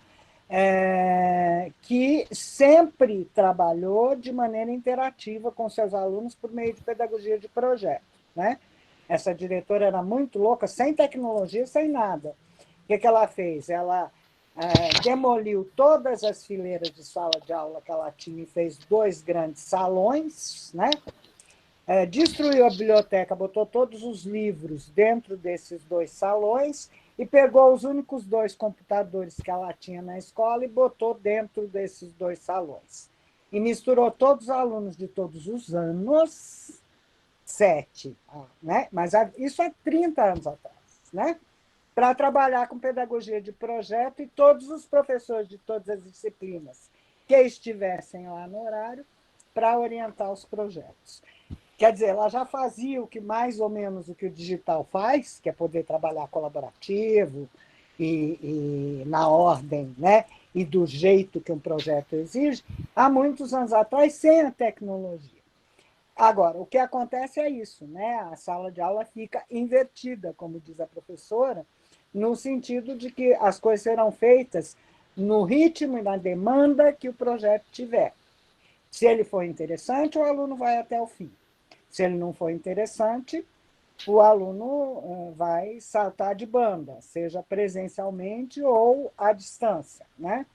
que sempre trabalhou de maneira interativa com seus alunos por meio de pedagogia de projeto, né? Essa diretora era muito louca, sem tecnologia, sem nada. O que ela fez? Ela demoliu todas as fileiras de sala de aula que ela tinha e fez 2 grandes salões, né? Destruiu a biblioteca, botou todos os livros dentro desses 2 salões e pegou os únicos 2 computadores que ela tinha na escola e botou dentro desses 2 salões. E misturou todos os alunos de todos os anos, 7, né? Mas isso há 30 anos atrás, né? Para trabalhar com pedagogia de projeto, e todos os professores de todas as disciplinas que estivessem lá no horário para orientar os projetos. Quer dizer, ela já fazia mais ou menos o que o digital faz, que é poder trabalhar colaborativo e na ordem, né? E do jeito que um projeto exige, há muitos anos atrás, sem a tecnologia. Agora, o que acontece é isso, né? A sala de aula fica invertida, como diz a professora, no sentido de que as coisas serão feitas no ritmo e na demanda que o projeto tiver. Se ele for interessante, o aluno vai até o fim. Se ele não for interessante, o aluno vai saltar de banda, seja presencialmente ou à distância, né?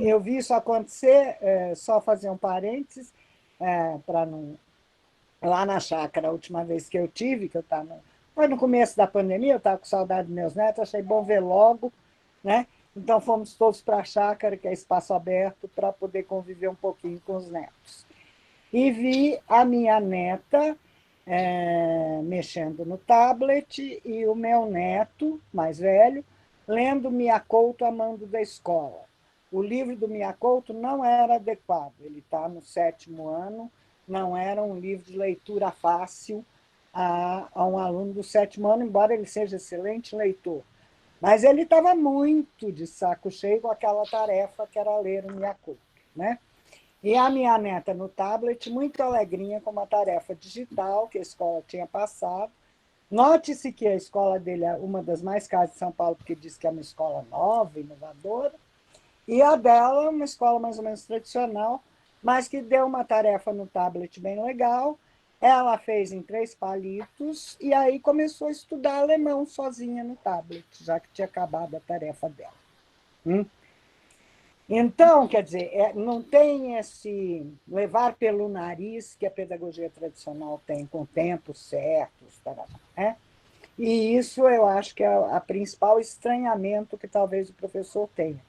Eu vi isso acontecer, só fazer um parênteses, para não... Lá na chácara, a última vez que eu tive, que eu estava... Foi no começo da pandemia, eu estava com saudade dos meus netos, achei bom ver logo, né? Então fomos todos para a chácara, que é espaço aberto, para poder conviver um pouquinho com os netos. E vi a minha neta mexendo no tablet e o meu neto, mais velho, lendo Mia Couto, Amando da Escola. O livro do Mia Couto não era adequado, ele está no 7º ano, não era um livro de leitura fácil a um aluno do 7º ano, embora ele seja excelente leitor. Mas ele estava muito de saco cheio com aquela tarefa que era ler o Mia Couto, né? E a minha neta no tablet, muito alegrinha com uma tarefa digital que a escola tinha passado. Note-se que a escola dele é uma das mais caras de São Paulo, porque diz que é uma escola nova, inovadora, e a dela é uma escola mais ou menos tradicional, mas que deu uma tarefa no tablet bem legal. Ela fez em 3 palitos e aí começou a estudar alemão sozinha no tablet, já que tinha acabado a tarefa dela. Então, quer dizer, não tem esse levar pelo nariz que a pedagogia tradicional tem, com tempos certos, né? E isso eu acho que é o principal estranhamento que talvez o professor tenha.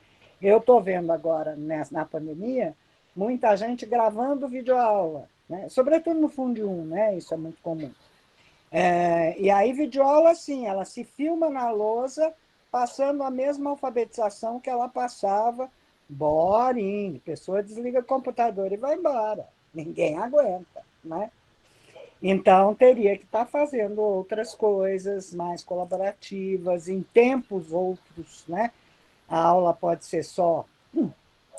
Eu estou vendo agora, na pandemia, muita gente gravando videoaula, né? Sobretudo no Fundo 1, né? Isso é muito comum. E aí, videoaula, assim, ela se filma na lousa, passando a mesma alfabetização que ela passava. Boring, a pessoa desliga o computador e vai embora. Ninguém aguenta, né? Então, teria que estar fazendo outras coisas mais colaborativas, em tempos outros, né? A aula pode ser só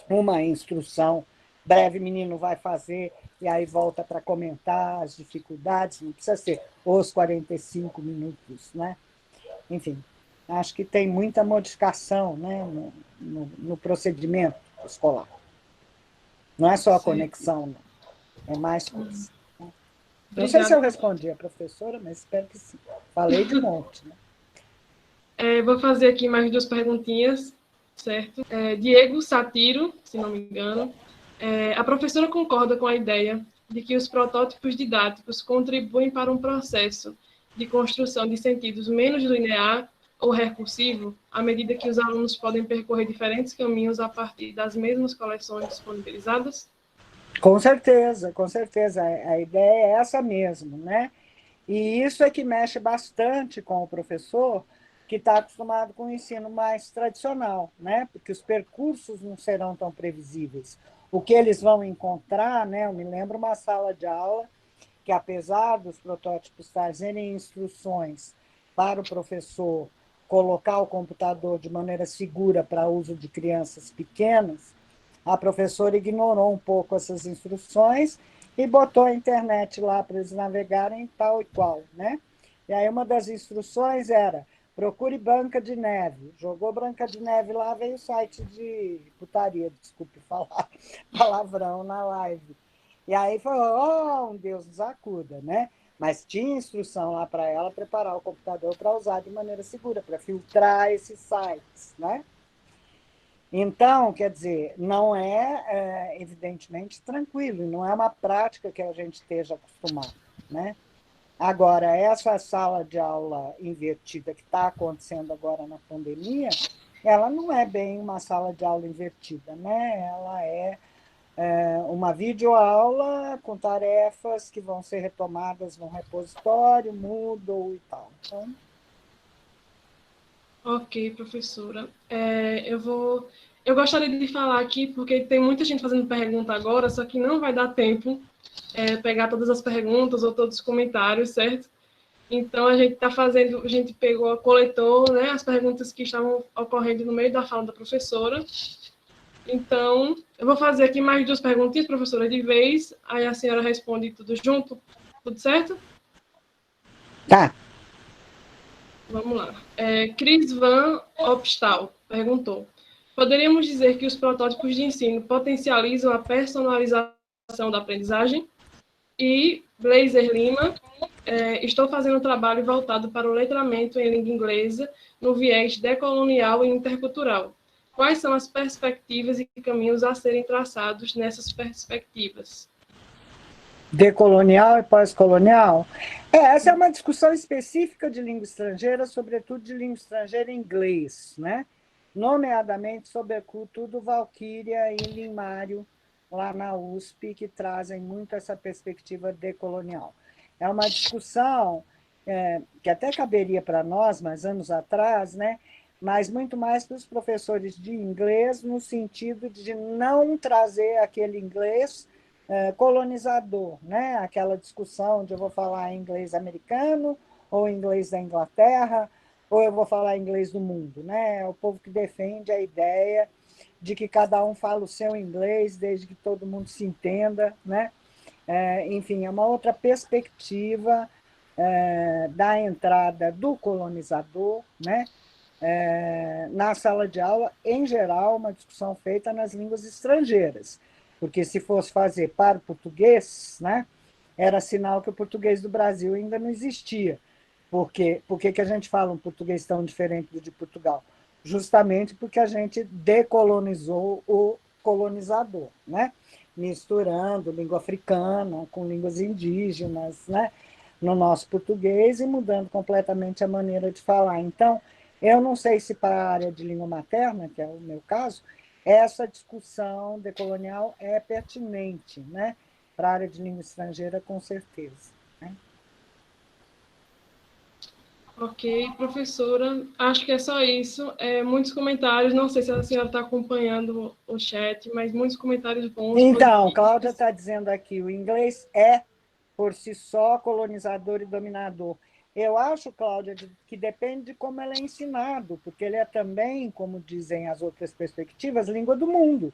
uma instrução, breve menino vai fazer, e aí volta para comentar as dificuldades, não precisa ser os 45 minutos, né? Enfim, acho que tem muita modificação, né, no procedimento escolar. Não é só a conexão, não. É mais coisa. Não sei se eu respondi a professora, mas espero que sim. Falei de um monte. Né? Vou fazer aqui mais 2 perguntinhas, certo? Diego Satiro, se não me engano. A professora concorda com a ideia de que os protótipos didáticos contribuem para um processo de construção de sentidos menos linear ou recursivo, à medida que os alunos podem percorrer diferentes caminhos a partir das mesmas coleções disponibilizadas? Com certeza, com certeza. A ideia é essa mesmo, né? E isso é que mexe bastante com o professor que está acostumado com o ensino mais tradicional, né? Porque os percursos não serão tão previsíveis. O que eles vão encontrar, né? Eu me lembro uma sala de aula que, apesar dos protótipos trazerem instruções para o professor colocar o computador de maneira segura para uso de crianças pequenas, a professora ignorou um pouco essas instruções e botou a internet lá para eles navegarem tal e qual, né? E aí uma das instruções era: procure Branca de Neve. Jogou Branca de Neve lá, veio o site de putaria, desculpe falar palavrão na live. E aí falou: oh, Deus nos acuda, né? Mas tinha instrução lá para ela preparar o computador para usar de maneira segura, para filtrar esses sites, né? Então, quer dizer, não é, evidentemente, tranquilo, não é uma prática que a gente esteja acostumado, né? Agora, essa sala de aula invertida que está acontecendo agora na pandemia, ela não é bem uma sala de aula invertida, né? Ela é uma videoaula com tarefas que vão ser retomadas no repositório, Moodle e tal. Então... Ok, professora. Eu gostaria de falar aqui, porque tem muita gente fazendo pergunta agora, só que não vai dar tempo pegar todas as perguntas ou todos os comentários, certo? Então, a gente coletou, né, as perguntas que estavam ocorrendo no meio da fala da professora, Então, eu vou fazer aqui mais 2 perguntinhas, professora, de vez, aí a senhora responde tudo junto, tudo certo? Tá. Vamos lá. Cris Van Opstal perguntou: poderíamos dizer que os protótipos de ensino potencializam a personalização da aprendizagem? E Blazer Lima: estou fazendo um trabalho voltado para o letramento em língua inglesa no viés decolonial e intercultural. Quais são as perspectivas e caminhos a serem traçados nessas perspectivas? Decolonial e pós-colonial? Essa é uma discussão específica de língua estrangeira, sobretudo de língua estrangeira em inglês, né? Nomeadamente, sobretudo, Valquíria e Limário, lá na USP, que trazem muito essa perspectiva decolonial. É uma discussão que até caberia para nós, mas anos atrás, né? Mas muito mais para os professores de inglês, no sentido de não trazer aquele inglês colonizador, né? Aquela discussão de eu vou falar inglês americano ou inglês da Inglaterra, ou eu vou falar inglês do mundo, né? É o povo que defende a ideia de que cada um fala o seu inglês, desde que todo mundo se entenda, né? Enfim, é uma outra perspectiva da entrada do colonizador, né? Na sala de aula, em geral, uma discussão feita nas línguas estrangeiras, porque se fosse fazer para o português, né, era sinal que o português do Brasil ainda não existia. Por que a gente fala um português tão diferente do de Portugal? Justamente porque a gente decolonizou o colonizador, né? Misturando língua africana com línguas indígenas, né? No nosso português e mudando completamente a maneira de falar. Então, eu não sei se para a área de língua materna, que é o meu caso, essa discussão decolonial é pertinente, né? Para a área de língua estrangeira, com certeza. Né? Ok, professora, acho que é só isso. Muitos comentários, não sei se a senhora está acompanhando o chat, mas muitos comentários bons. Então, positivos. Cláudia está dizendo aqui, o inglês é, por si só, colonizador e dominador. Eu acho, Cláudia, que depende de como ele é ensinado, porque ele é também, como dizem as outras perspectivas, língua do mundo.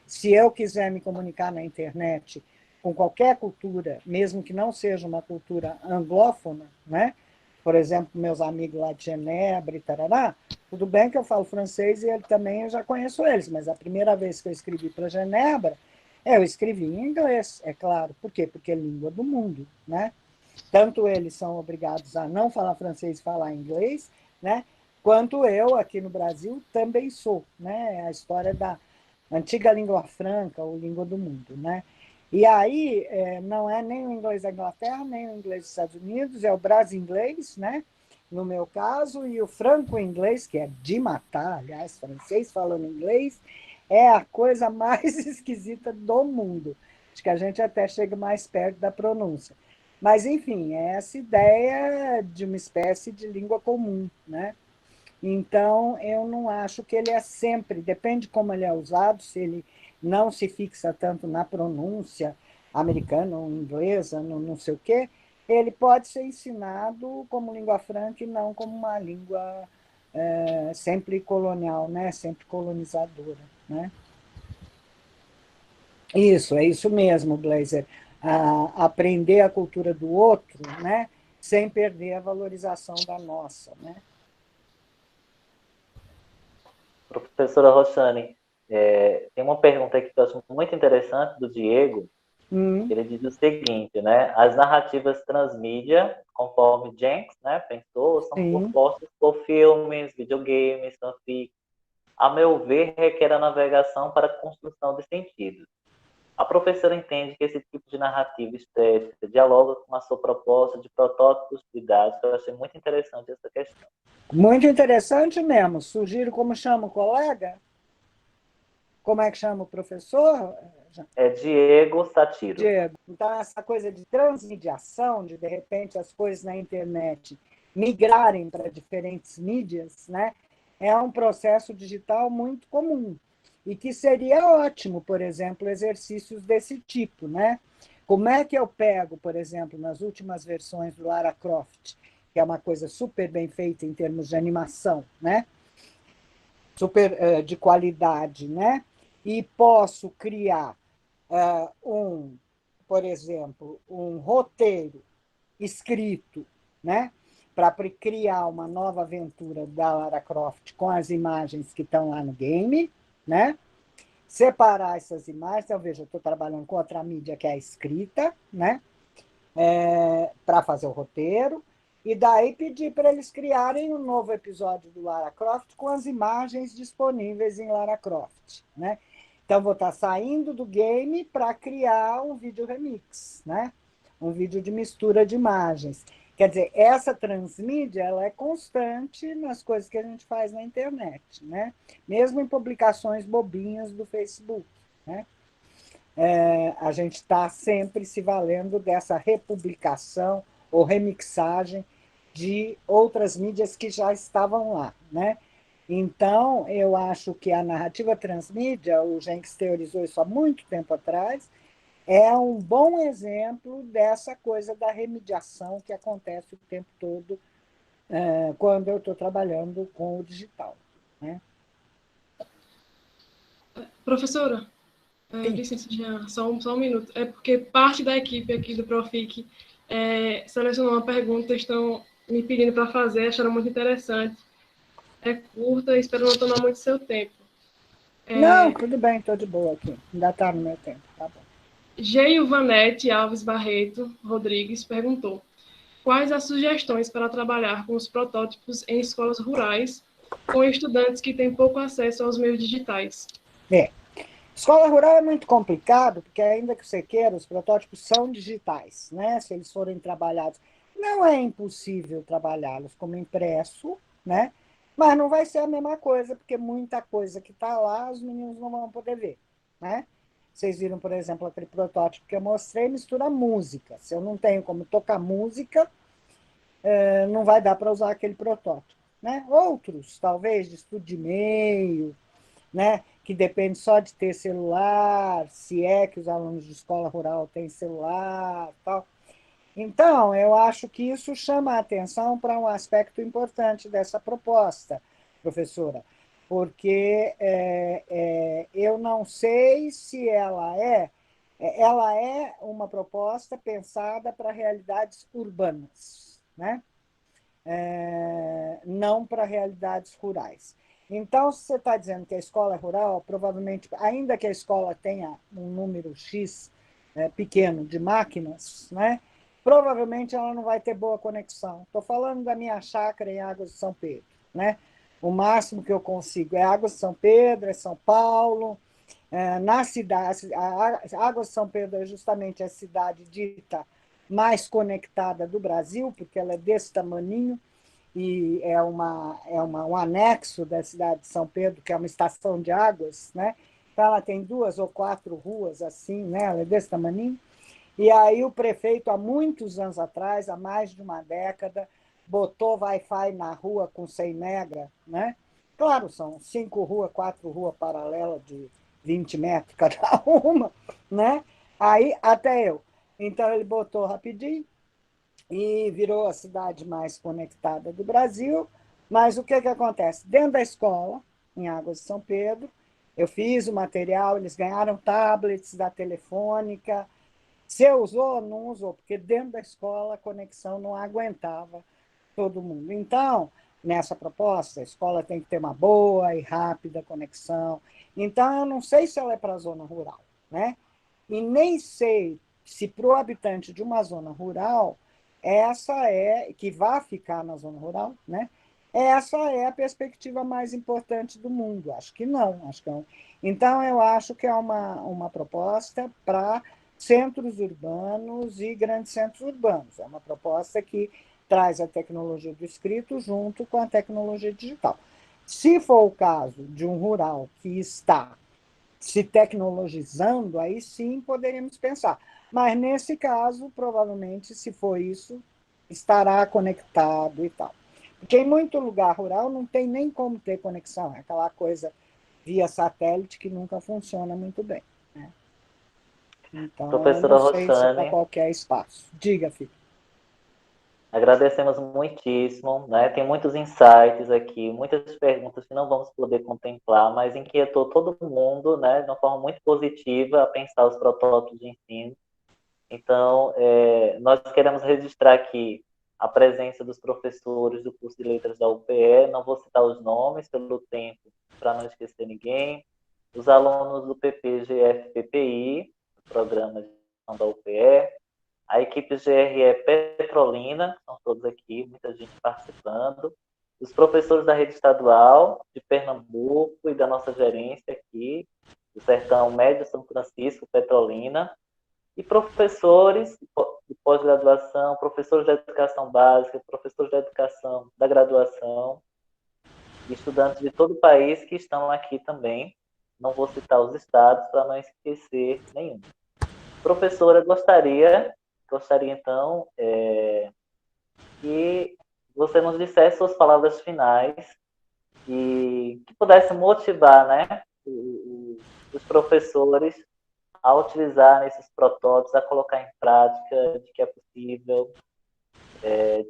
Se eu quiser me comunicar na internet com qualquer cultura, mesmo que não seja uma cultura anglófona, né? Por exemplo, meus amigos lá de Genebra e tarará, tudo bem que eu falo francês e ele também, eu já conheço eles, mas a primeira vez que eu escrevi para Genebra, eu escrevi em inglês, é claro. Por quê? Porque é língua do mundo, né? Tanto eles são obrigados a não falar francês e falar inglês, né? Quanto eu, aqui no Brasil, também sou, né? A história da antiga língua franca, ou língua do mundo, né? E aí, não é nem o inglês da Inglaterra, nem o inglês dos Estados Unidos, é o brasi-inglês, né? No meu caso, e o franco-inglês, que é de matar, aliás, francês falando inglês, é a coisa mais esquisita do mundo. Acho que a gente até chega mais perto da pronúncia. Mas, enfim, é essa ideia de uma espécie de língua comum, né? Então, eu não acho que ele é sempre, depende de como ele é usado, se ele não se fixa tanto na pronúncia americana ou inglesa, não sei o quê, ele pode ser ensinado como língua franca e não como uma língua sempre colonial, né? Sempre colonizadora. Né? Isso, é isso mesmo, Blazer. Aprender a cultura do outro, né? Sem perder a valorização da nossa. Né? Professora Roxane, tem uma pergunta aqui que eu acho muito interessante do Diego. Ele diz o seguinte, né? As narrativas transmídia, conforme Jenks, né, pensou, são compostas por filmes, videogames, fanfic. A meu ver, requer a navegação para a construção de sentidos. A professora entende que esse tipo de narrativa estética dialoga com a sua proposta de protótipos didáticos. Eu achei muito interessante essa questão. Muito interessante mesmo. Sugiro como chama o colega? Como é que chama o professor? É Diego Satiro. Diego. Então, essa coisa de transmediação, de repente as coisas na internet migrarem para diferentes mídias, né, é um processo digital muito comum. E que seria ótimo, por exemplo, exercícios desse tipo. Né? Como é que eu pego, por exemplo, nas últimas versões do Lara Croft, que é uma coisa super bem feita em termos de animação, né? Super de qualidade, né? e posso criar, por exemplo, um roteiro escrito, né, para criar uma nova aventura da Lara Croft com as imagens que estão lá no game, né? Separar essas imagens, então, veja, eu estou trabalhando com outra mídia que é a escrita, né? Para fazer o roteiro, e daí pedir para eles criarem um novo episódio do Lara Croft com as imagens disponíveis em Lara Croft, né? Então, vou estar saindo do game para criar um vídeo remix, né? Um vídeo de mistura de imagens. Quer dizer, essa transmídia ela é constante nas coisas que a gente faz na internet, né? Mesmo em publicações bobinhas do Facebook, né? A gente está sempre se valendo dessa republicação ou remixagem de outras mídias que já estavam lá, né? Então, eu acho que a narrativa transmídia, o Jenkins teorizou isso há muito tempo atrás, é um bom exemplo dessa coisa da remediação que acontece o tempo todo quando eu estou trabalhando com o digital, né? Professora, licença, Jean, só um minuto. É porque parte da equipe aqui do Profic selecionou uma pergunta, estão me pedindo para fazer, acharam muito interessante. É curta, espero não tomar muito seu tempo. Não, tudo bem, estou de boa aqui. Ainda está no meu tempo, tá bom. Geilvanete Alves Barreto Rodrigues perguntou: quais as sugestões para trabalhar com os protótipos em escolas rurais com estudantes que têm pouco acesso aos meios digitais? Escola rural é muito complicado, porque ainda que você queira, os protótipos são digitais, né? Se eles forem trabalhados. Não é impossível trabalhá-los como impresso, né? Mas não vai ser a mesma coisa, porque muita coisa que está lá, os meninos não vão poder ver, né? Vocês viram, por exemplo, aquele protótipo que eu mostrei, mistura música. Se eu não tenho como tocar música, não vai dar para usar aquele protótipo, né? Outros, talvez, de estudo de e-mail, né? Que depende só de ter celular, se é que os alunos de escola rural têm celular, tal. Então, eu acho que isso chama a atenção para um aspecto importante dessa proposta, professora, porque eu não sei se ela é uma proposta pensada para realidades urbanas, né? Não para realidades rurais. Então, se você está dizendo que a escola é rural, provavelmente, ainda que a escola tenha um número X pequeno de máquinas, né, provavelmente ela não vai ter boa conexão. Estou falando da minha chácara em Águas de São Pedro, né? O máximo que eu consigo é Águas de São Pedro, é São Paulo. Na cidade, a Águas de São Pedro é justamente a cidade dita mais conectada do Brasil, porque ela é desse tamaninho, e é um anexo da cidade de São Pedro, que é uma estação de águas, né? Então, ela tem 2 ou 4 ruas assim, né? Ela é desse tamaninho. E aí o prefeito, há muitos anos atrás, há mais de uma década, botou Wi-Fi na rua com 100 mega, né? Claro, são 5 ruas, 4 ruas paralelas de 20 metros cada uma, né? Aí, até eu. Então, ele botou rapidinho, e virou a cidade mais conectada do Brasil. Mas o que acontece? Dentro da escola, em Águas de São Pedro, eu fiz o material, eles ganharam tablets da Telefônica. Se usou, não usou, porque dentro da escola a conexão não aguentava todo mundo. Então, nessa proposta, a escola tem que ter uma boa e rápida conexão. Então, eu não sei se ela é para a zona rural, né? E nem sei se para o habitante de uma zona rural que vai ficar na zona rural, né? Essa é a perspectiva mais importante do mundo. Acho que não. Então, eu acho que é uma proposta para centros urbanos e grandes centros urbanos. É uma proposta que traz a tecnologia do escrito junto com a tecnologia digital. Se for o caso de um rural que está se tecnologizando, aí sim poderíamos pensar. Mas, nesse caso, provavelmente, se for isso, estará conectado e tal. Porque em muito lugar rural não tem nem como ter conexão, é aquela coisa via satélite que nunca funciona muito bem, né? Então, Professora eu não sei se para Rossane, qualquer espaço. Diga, filho. Agradecemos muitíssimo, né? Tem muitos insights aqui, muitas perguntas que não vamos poder contemplar, mas inquietou todo mundo, né? De uma forma muito positiva a pensar os protótipos de ensino. Então, nós queremos registrar aqui a presença dos professores do curso de Letras da UPE, não vou citar os nomes pelo tempo, para não esquecer ninguém, os alunos do PPGF-PPI, programa de gestão da UPE, a equipe GRE Petrolina, são todos aqui, muita gente participando, os professores da rede estadual de Pernambuco e da nossa gerência aqui, do Sertão Médio São Francisco, Petrolina, e professores de pós-graduação, professores de educação básica, professores de educação da graduação, estudantes de todo o país que estão aqui também. Não vou citar os estados para não esquecer nenhum. Professora, gostaria então que você nos dissesse suas palavras finais e que pudesse motivar, né, os professores a utilizar esses protótipos, a colocar em prática, de que é possível,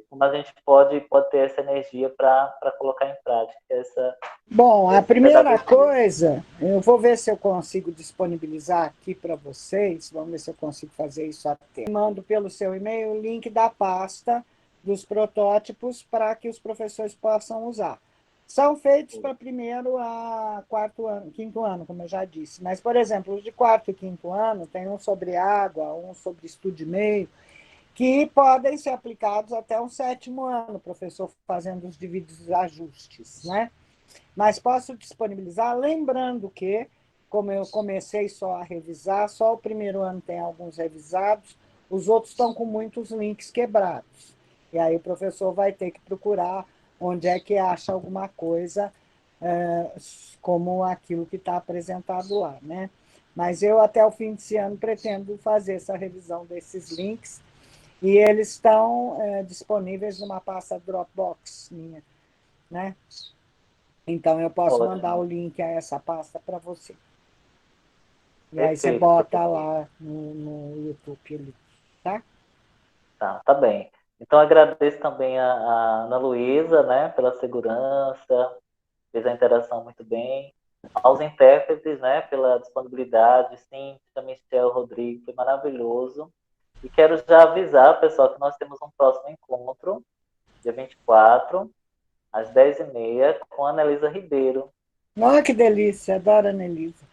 como a gente pode ter essa energia para colocar em prática essa. Bom, a primeira coisa, eu vou ver se eu consigo disponibilizar aqui para vocês, vamos ver se eu consigo fazer isso até. Mando pelo seu e-mail o link da pasta dos protótipos para que os professores possam usar. São feitos para primeiro a quinto ano, como eu já disse. Mas, por exemplo, os de quarto e quinto ano, tem um sobre água, um sobre estudo de meio, que podem ser aplicados até o sétimo ano, o professor fazendo os devidos ajustes, né? Mas posso disponibilizar, lembrando que, como eu comecei só a revisar, só o primeiro ano tem alguns revisados, os outros estão com muitos links quebrados. E aí o professor vai ter que procurar onde é que acha alguma coisa como aquilo que está apresentado lá, né? Mas eu, até o fim desse ano, pretendo fazer essa revisão desses links e eles estão disponíveis numa pasta Dropbox minha, né? Então, eu posso mandar o link a essa pasta para você. E aí você bota lá no YouTube ali, tá? Tá bem. Então, agradeço também a Ana Luísa, né, pela segurança, fez a interação muito bem. Aos intérpretes, né, pela disponibilidade, Cíntia, Michel, Rodrigo, foi maravilhoso. E quero já avisar, pessoal, que nós temos um próximo encontro, dia 24, às 10h30, com a Anelisa Ribeiro. Olha que delícia, adoro a Anelisa.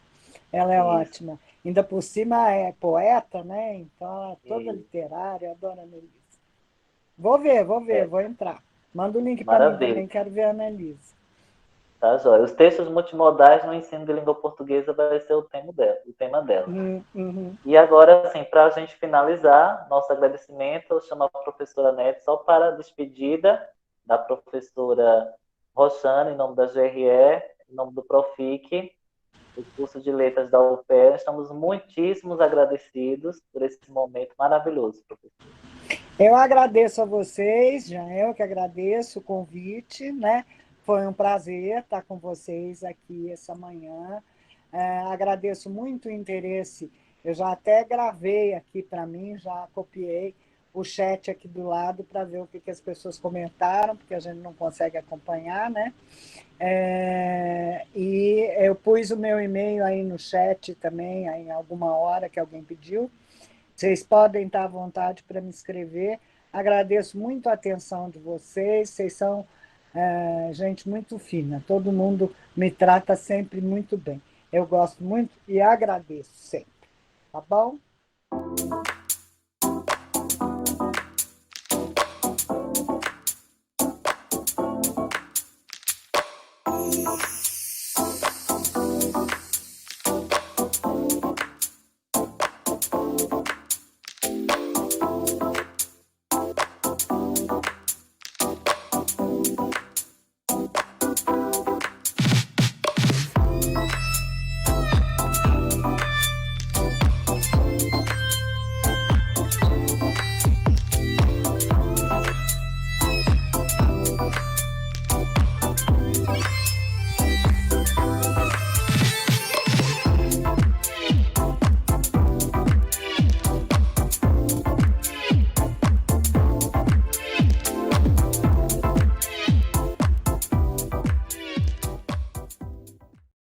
Ela é ótima. Ainda por cima é poeta, né? Então, ela é toda literária, adoro a Anelisa. Vou ver, vou entrar. Manda o link para mim também, quero ver a Anelisa. Tá, joia. Os textos multimodais no ensino de língua portuguesa vai ser o tema dela. Uhum. E agora, assim, para a gente finalizar, nosso agradecimento, eu chamo a professora Nete só para a despedida da professora Roxana, em nome da GRE, em nome do Profic, do curso de Letras da UPE. Estamos muitíssimos agradecidos por esse momento maravilhoso, professor. Eu agradeço a vocês, eu que agradeço o convite, né? Foi um prazer estar com vocês aqui essa manhã. Agradeço muito o interesse. Eu já até gravei aqui para mim, já copiei o chat aqui do lado para ver o que as pessoas comentaram, porque a gente não consegue acompanhar, né? E eu pus o meu e-mail aí no chat também, aí em alguma hora que alguém pediu. Vocês podem estar à vontade para me escrever. Agradeço muito a atenção de vocês. Vocês são gente muito fina. Todo mundo me trata sempre muito bem. Eu gosto muito e agradeço sempre. Tá bom?